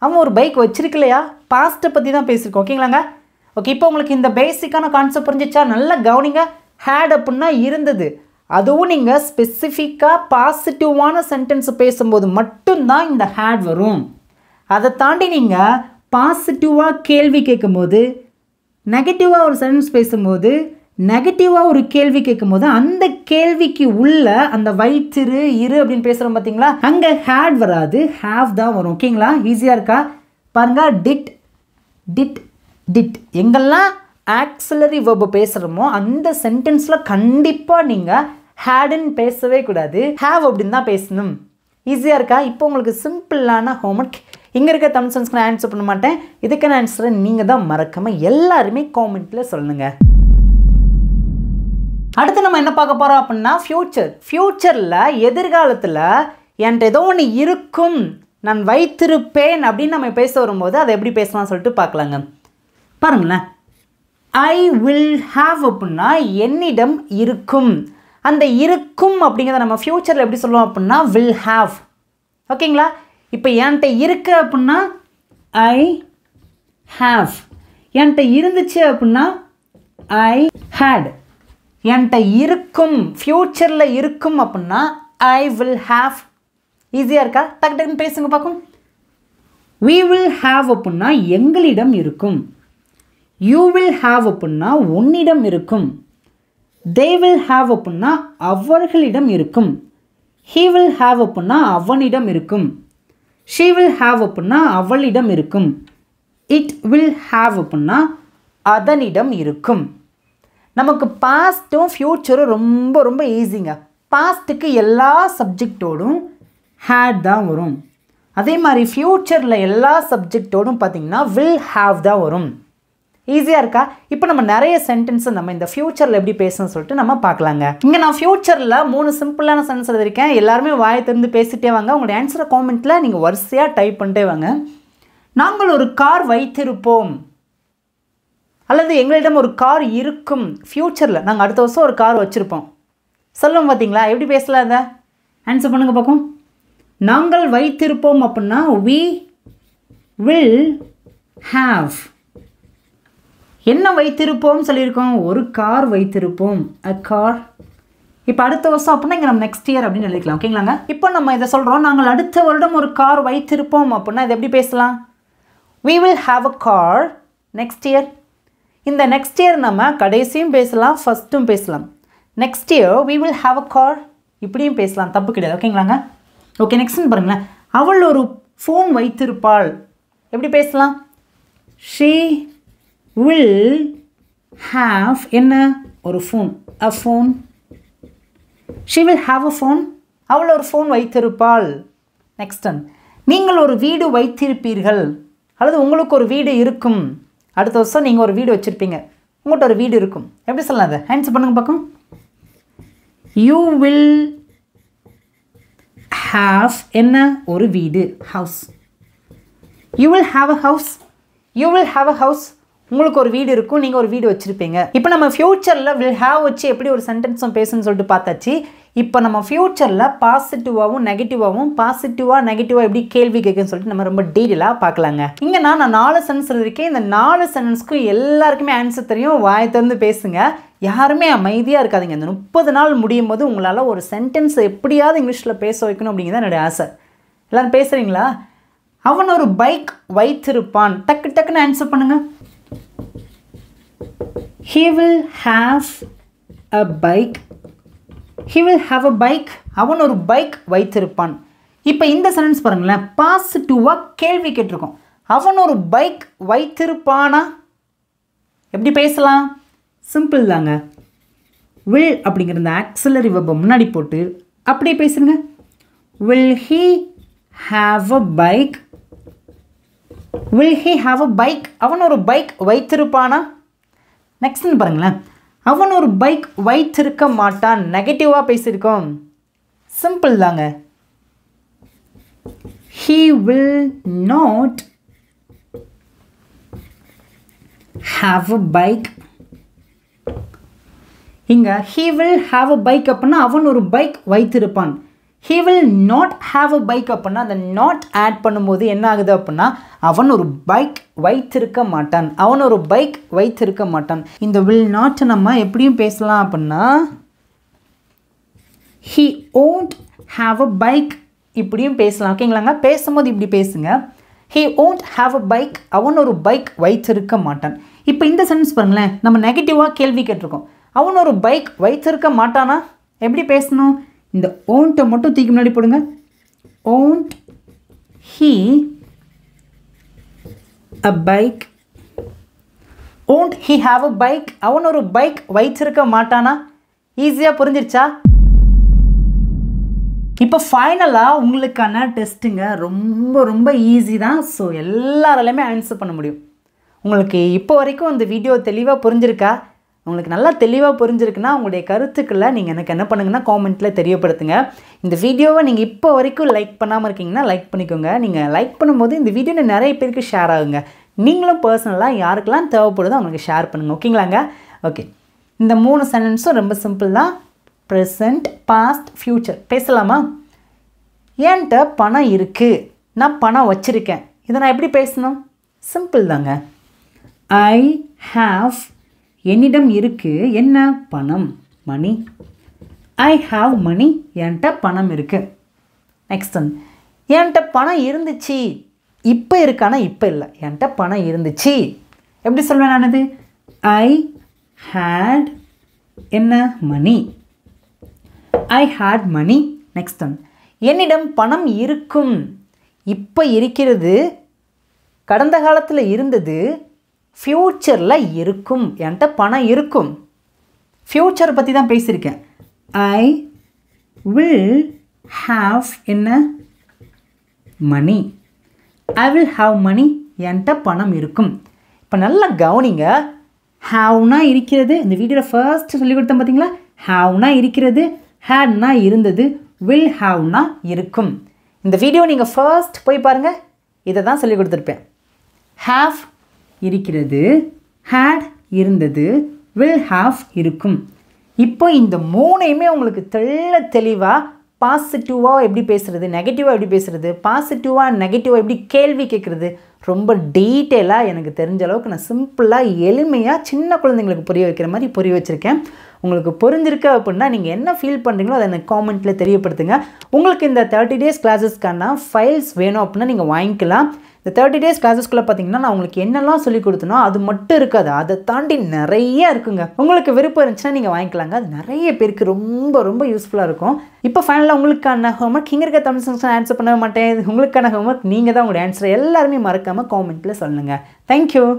அவன் ஒரு பைக் வச்சிருக்கலையா. பாஸ்ட்டை பற்றி தான் பேசியிருக்கோம். ஓகேங்களாங்க? ஓகே, இப்போ உங்களுக்கு இந்த பேசிக்கான கான்செப்ட் புரிஞ்சிச்சா? நல்லா கவனிங்க. ஹேட் அப்படின்னா இருந்தது. அதுவும் நீங்கள் ஸ்பெசிஃபிக்காக பாசிட்டிவான சென்டென்ஸ் பேசும்போது மட்டும்தான் இந்த ஹேட் வரும். அதை தாண்டி நீங்கள் பாசிட்டிவாக கேள்வி கேட்கும்போது, நெகட்டிவாக ஒரு சென்டென்ஸ் பேசும்போது, நெகட்டிவாக ஒரு கேள்வி கேட்கும்போது அந்த கேள்விக்கு உள்ள அந்த வைத்திரு, இரு அப்படின்னு பேசுகிறோம் பார்த்தீங்களா? அங்கே ஹேட் வராது, ஹாவ் தான் வரும். ஓகேங்களா? ஈஸியாக இருக்கா? பாருங்க, டிட் டிட் டிட் எங்கெல்லாம் ஆக்சிலரி வெர்ப் பேசுகிறோமோ அந்த சென்டென்ஸில் கண்டிப்பாக நீங்கள் ஹேடுன்னு பேசவே கூடாது, ஹேவ் அப்படின்னு தான் பேசணும். ஈஸியாக இருக்கா? இப்போ உங்களுக்கு சிம்பிளான ஹோம்ஒர்க். இங்கே இருக்க தமிழ் சென்ஸ்க்கு நான் ஆன்சர் பண்ண மாட்டேன். இதுக்கான ஆன்சரை நீங்கள் தான் மறக்காமல் எல்லாருமே காமெண்ட்டில் சொல்லுங்கள். அடுத்து நம்ம என்ன பார்க்க போகிறோம் அப்படின்னா ஃப்யூச்சர். ஃப்யூச்சரில் எதிர்காலத்தில் என்கிட்ட ஏதோ ஒன்று இருக்கும், நான் வைத்திருப்பேன் அப்படின்னு நம்ம பேச வரும்போது அதை எப்படி பேசலாம்னு சொல்லிட்டு பார்க்கலாங்க. பாருங்களேன், ஐ வில் ஹாவ் அப்படின்னா என்னிடம் இருக்கும். அந்த இருக்கும் அப்படிங்கிறத நம்ம ஃப்யூச்சரில் எப்படி சொல்லுவோம் அப்படின்னா வில் ஹாவ். ஓகேங்களா? இப்போ என்கிட்ட இருக்கு அப்படின்னா ஐ ஹாவ். என்கிட்ட இருந்துச்சு அப்படின்னா ஐ ஹேட். என்கிட்ட இருக்கும், ஃப்யூச்சரில் இருக்கும் அப்படின்னா ஐ வில் ஹாவ். ஈஸியாக இருக்கா? டக்கு டக்குன்னு பேசுங்க பார்க்கும். we will have அப்படின்னா எங்களிடம் இருக்கும். you will have அப்படின்னா உன்னிடம் இருக்கும். they will have அப்படின்னா அவர்களிடம் இருக்கும். he will have அப்படின்னா அவனிடம் இருக்கும். she will have அப்படின்னா அவளிடம் இருக்கும். it will have அப்படின்னா அதனிடம் இருக்கும். நமக்கு பாஸ்ட்டும் ஃப்யூச்சரும் ரொம்ப ரொம்ப ஈஸிங்க. பாஸ்ட்டுக்கு எல்லா சப்ஜெக்டோடும் had தான் வரும். அதே மாதிரி ஃப்யூச்சரில் எல்லா சப்ஜெக்டோடும் பார்த்திங்கன்னா will have தான் வரும். ஈஸியாக இருக்கா? இப்போ நம்ம நிறைய சென்டென்ஸை நம்ம இந்த ஃப்யூச்சரில் எப்படி பேசணும்னு சொல்லிட்டு நம்ம பார்க்கலாங்க. இங்கே நான் ஃப்யூச்சரில் 3 சிம்பிளான சென்டென்ஸ் எழுதியிருக்கேன். எல்லாருமே வாயை திறந்து பேசிட்டே வாங்க. உங்களுடைய ஆன்சரை காமெண்ட்டில் நீங்கள் வரிசையாக டைப் பண்ணிட்டே வாங்க. நாங்கள் ஒரு கார் வைத்திருப்போம் அல்லது எங்களிடம் ஒரு கார் இருக்கும். ஃப்யூச்சரில் நாங்கள் அடுத்த வருஷம் ஒரு கார் வச்சுருப்போம் சொல்லுவோம். பார்த்தீங்களா எப்படி பேசலாம்? அதை ஆன்சர் பண்ணுங்கள் பார்ப்போம். நாங்கள் வைத்திருப்போம் அப்படின்னா we will have. என்ன வைத்திருப்போம் சொல்லியிருக்கோம்? ஒரு கார் வைத்திருப்போம், a car. இப்போ அடுத்த வருஷம் அப்படின்னா இங்கே நம்ம நெக்ஸ்ட் இயர் அப்படின்னு எழுதிக்கலாம். ஓகேங்களாங்க? இப்போ நம்ம இதை சொல்கிறோம், நாங்கள் அடுத்த வருடம் ஒரு கார் வைத்திருப்போம் அப்படின்னா இது எப்படி பேசலாம்? we will have a car next year. இந்த நெக்ஸ்ட் இயர் நம்ம கடைசியும் பேசலாம், ஃபஸ்ட்டும் பேசலாம். Next year we will have a car இப்படியும் பேசலாம், தப்பு கிடையாது. ஓகேங்களாங்க? ஓகே, நெக்ஸ்ட்னு பாருங்களேன். அவள் ஒரு ஃபோன் வைத்திருப்பாள். எப்படி பேசலாம்? she will have என்ன? ஒரு phone, a phone. she will have a phone. அவள் ஒரு ஃபோன் வைத்திருப்பாள். நெக்ஸ்ட் ஒன், நீங்கள் ஒரு வீடு வைத்திருப்பீர்கள் அல்லது உங்களுக்கு ஒரு வீடு இருக்கும். அடுத்த வருஷம் நீங்கள் ஒரு வீடு வச்சுருப்பீங்க, உங்கள்கிட்ட ஒரு வீடு இருக்கும். எப்படி சொல்லலாம்? அதை ஆன்சர் பண்ணுங்க பார்க்கும். you will have என்ன? ஒரு வீடு, house. you will have a house. you will have a house. உங்களுக்கு ஒரு வீடு இருக்கும், நீங்கள் ஒரு வீடு வச்சுருப்பீங்க. இப்போ நம்ம ஃப்யூச்சரில் will have வச்சு எப்படி ஒரு சென்டென்ஸும் பேசுன்னு சொல்லிட்டு பார்த்தாச்சு. இப்போ நம்ம ஃப்யூச்சரில் பாசிட்டிவாகவும் நெகட்டிவாகவும், பாசிட்டிவாக நெகட்டிவாக எப்படி கேள்வி கேட்குன்னு சொல்லிட்டு நம்ம ரொம்ப டீட்டெயிலாக பார்க்கலாங்க. இங்கே நான் 4 சென்டென்ஸ் இருக்கேன். இந்த 4 சென்டென்ஸ்க்கும் எல்லாருக்குமே ஆன்சர் தெரியும். வாயை திறந்து பேசுங்க, யாருமே அமைதியாக இருக்காதிங்க. இந்த 30 நாள் முடியும் போது உங்களால் ஒரு சென்டென்ஸ் எப்படியாவது இங்கிலீஷில் பேச வைக்கணும் அப்படிங்கிறது என்னுடைய ஆசை. எல்லோரும் பேசுகிறீங்களா? அவன் ஒரு பைக் வைத்திருப்பான். டக்கு டக்குன்னு ஆன்சர் பண்ணுங்கள். he will have a bike. he will have a bike. அவன் ஒரு பைக் வைத்திருப்பான். இப்போ இந்த சென்டென்ஸ் பாருங்களேன், பாசிட்டிவாக கேள்வி கேட்டிருக்கோம். அவன் ஒரு பைக் வைத்திருப்பானா? எப்படி பேசலாம்? சிம்பிள் தாங்க. will அப்படிங்கிற இந்த ஆக்சிலரி வெர்பை முன்னாடி போட்டு அப்படியே பேசுங்க. will he have a bike? will he have a bike? அவன் ஒரு பைக் வைத்திருப்பானா? நெக்ஸ்ட்னு பாருங்களேன், அவன் ஒரு பைக் வைத்திருக்க மாட்டான். நெகட்டிவாக பேசியிருக்கோம். சிம்பிள் தாங்க. he will not have a bike. இங்கே he will have a bike அப்படின்னா அவன் ஒரு bike வைத்திருப்பான். he will not have a bike அப்படின்னா அந்த not ஆட் பண்ணும்போது என்ன ஆகுது அப்படின்னா அவன் ஒரு பைக் வைத்திருக்க மாட்டான். அவன் ஒரு பைக் வைத்திருக்க மாட்டான். இந்த will not நம்ம எப்படியும் பேசலாம் அப்படின்னா he won't have a bike இப்படியும் பேசலாம். ஓகேங்களாங்க? பேசும்போது இப்படி பேசுங்க. he won't have a bike. அவன் ஒரு பைக் வைத்திருக்க மாட்டான். இப்போ இந்த சென்டென்ஸ் பாருங்களேன், நம்ம நெகட்டிவாக கேள்வி கேட்டிருக்கோம். அவன் ஒரு பைக் வைத்திருக்க மாட்டானா? எப்படி பேசணும்? இந்த ஓன்ட்டை மட்டும் தூக்கி முன்னாடி போடுங்க. Won't he a bike. Won't he have a bike. அவன் ஒரு பைக் வைத்திருக்க மாட்டானா? ஈஸியாக புரிஞ்சிருச்சா? இப்போ ஃபைனலாக உங்களுக்கான டெஸ்ட்டுங்க ரொம்ப ரொம்ப ஈஸி தான். ஸோ எல்லாராலையுமே ஆன்சர் பண்ண முடியும். உங்களுக்கு இப்போ வரைக்கும் இந்த வீடியோ தெளிவாக புரிஞ்சிருக்கா? உங்களுக்கு நல்லா தெளிவாக புரிஞ்சிருக்குன்னா உங்களுடைய கருத்துக்களை நீங்கள் எனக்கு என்ன பண்ணுங்கன்னா காமெண்ட்டில் தெரியப்படுத்துங்க. இந்த வீடியோவை நீங்கள் இப்போ வரைக்கும் லைக் பண்ணாமல் இருக்கீங்கன்னா லைக் பண்ணிக்கோங்க. நீங்கள் லைக் பண்ணும்போது இந்த வீடியோ நிறைய பேருக்கு ஷேர் ஆகுங்க. நீங்களும் பர்சனலாக யாருக்கெல்லாம் தேவைப்படுதோ அவங்களுக்கு ஷேர் பண்ணுங்கள். ஓகேங்களாங்க? ஓகே, இந்த 3 சென்டென்ஸும் ரொம்ப சிம்பிள் தான். ப்ரெசண்ட், பாஸ்ட், ஃப்யூச்சர் பேசலாமா? என்கிட்ட பணம் இருக்குது, நான் பணம் வச்சுருக்கேன். இதை நான் எப்படி பேசணும்? சிம்பிள் தாங்க. ஐ ஹாவ் என்னிடம் இருக்குது என்ன? பணம், மணி. ஐ ஹாவ் மணி, என்கிட்ட பணம் இருக்குது. நெக்ஸ்ட் ஒன், என்கிட்ட பணம் இருந்துச்சு. இப்போ இருக்கானா? இப்போ இல்லை, என்கிட்ட பணம் இருந்துச்சு. எப்படி சொல்வேன் நான்? அது ஐ ஹேட் என்ன மணி. ஐ ஹேட் மணி. நெக்ஸ்ட் ஒன், என்னிடம் பணம் இருக்கும். இப்போ இருக்கிறது, கடந்த காலத்தில் இருந்தது, ஃப்யூச்சரில் இருக்கும். என்கிட்ட பணம் இருக்கும். ஃப்யூச்சர் பற்றி தான் பேசியிருக்கேன். ஐ வில் ஹாவ் என்ன மணி. I will have money. என்கிட்ட பணம் இருக்கும். இப்போ நல்லா கவனிங்க. ஹாவ்னா இருக்கிறது. இந்த வீடியோவில் ஃபர்ஸ்ட் சொல்லி கொடுத்தேன் பார்த்தீங்களா? ஹாவ்னா இருக்கிறது, ஹேட்னா இருந்தது, வில் ஹாவ்னா இருக்கும். இந்த வீடியோ நீங்கள் ஃபர்ஸ்ட் போய் பாருங்கள். இதை தான் சொல்லி கொடுத்துருப்பேன். ஹாவ் இருக்கிறது, ஹேட் இருந்தது, வில் ஹாவ் இருக்கும். இப்போ இந்த மூணையுமே உங்களுக்கு தெளிவாக பாசிட்டிவாக எப்படி பேசுகிறது, நெகட்டிவாக எப்படி பேசுகிறது, பாசிட்டிவாக நெகட்டிவாக எப்படி கேள்வி கேட்குறது, ரொம்ப டீட்டெயிலாக எனக்கு தெரிஞ்ச அளவுக்கு நான் சிம்பிளாக எளிமையாக சின்ன குழந்தைங்களுக்கு புரிய வைக்கிற மாதிரி புரிய வச்சுருக்கேன். உங்களுக்கு புரிஞ்சிருக்கு அப்படின்னா நீங்கள் என்ன ஃபீல் பண்ணுறீங்களோ அதை எனக்கு காமெண்ட்டில் தெரியப்படுத்துங்க. உங்களுக்கு இந்த 30 டேஸ் கிளாஸஸ்க்கான ஃபைல்ஸ் வேணும் அப்படின்னா நீங்கள் வாங்கிக்கலாம். இந்த 30 டேஸ் கிளாஸஸ்க்குள்ளே பார்த்தீங்கன்னா நான் உங்களுக்கு என்னெல்லாம் சொல்லி கொடுத்தனோ அது மட்டும் இருக்காது, அதை தாண்டி நிறைய இருக்குங்க. உங்களுக்கு விருப்பம் இருந்துச்சுன்னா நீங்கள் வாங்கிக்கலாங்க. அது நிறைய பேருக்கு ரொம்ப ரொம்ப யூஸ்ஃபுல்லாக இருக்கும். இப்போ ஃபைனலாக உங்களுக்கான ஹோம்ஒர்க் இங்கே இருக்க தமிழ் செக்ஷன் ஆன்சர் பண்ண மாட்டேன். உங்களுக்கான ஹோம்ஒர்க் நீங்கள் தான் உங்களுடைய ஆன்சரை எல்லாருமே மறக்காமல் காமெண்ட்டில் சொல்லுங்கள். தேங்க்யூ.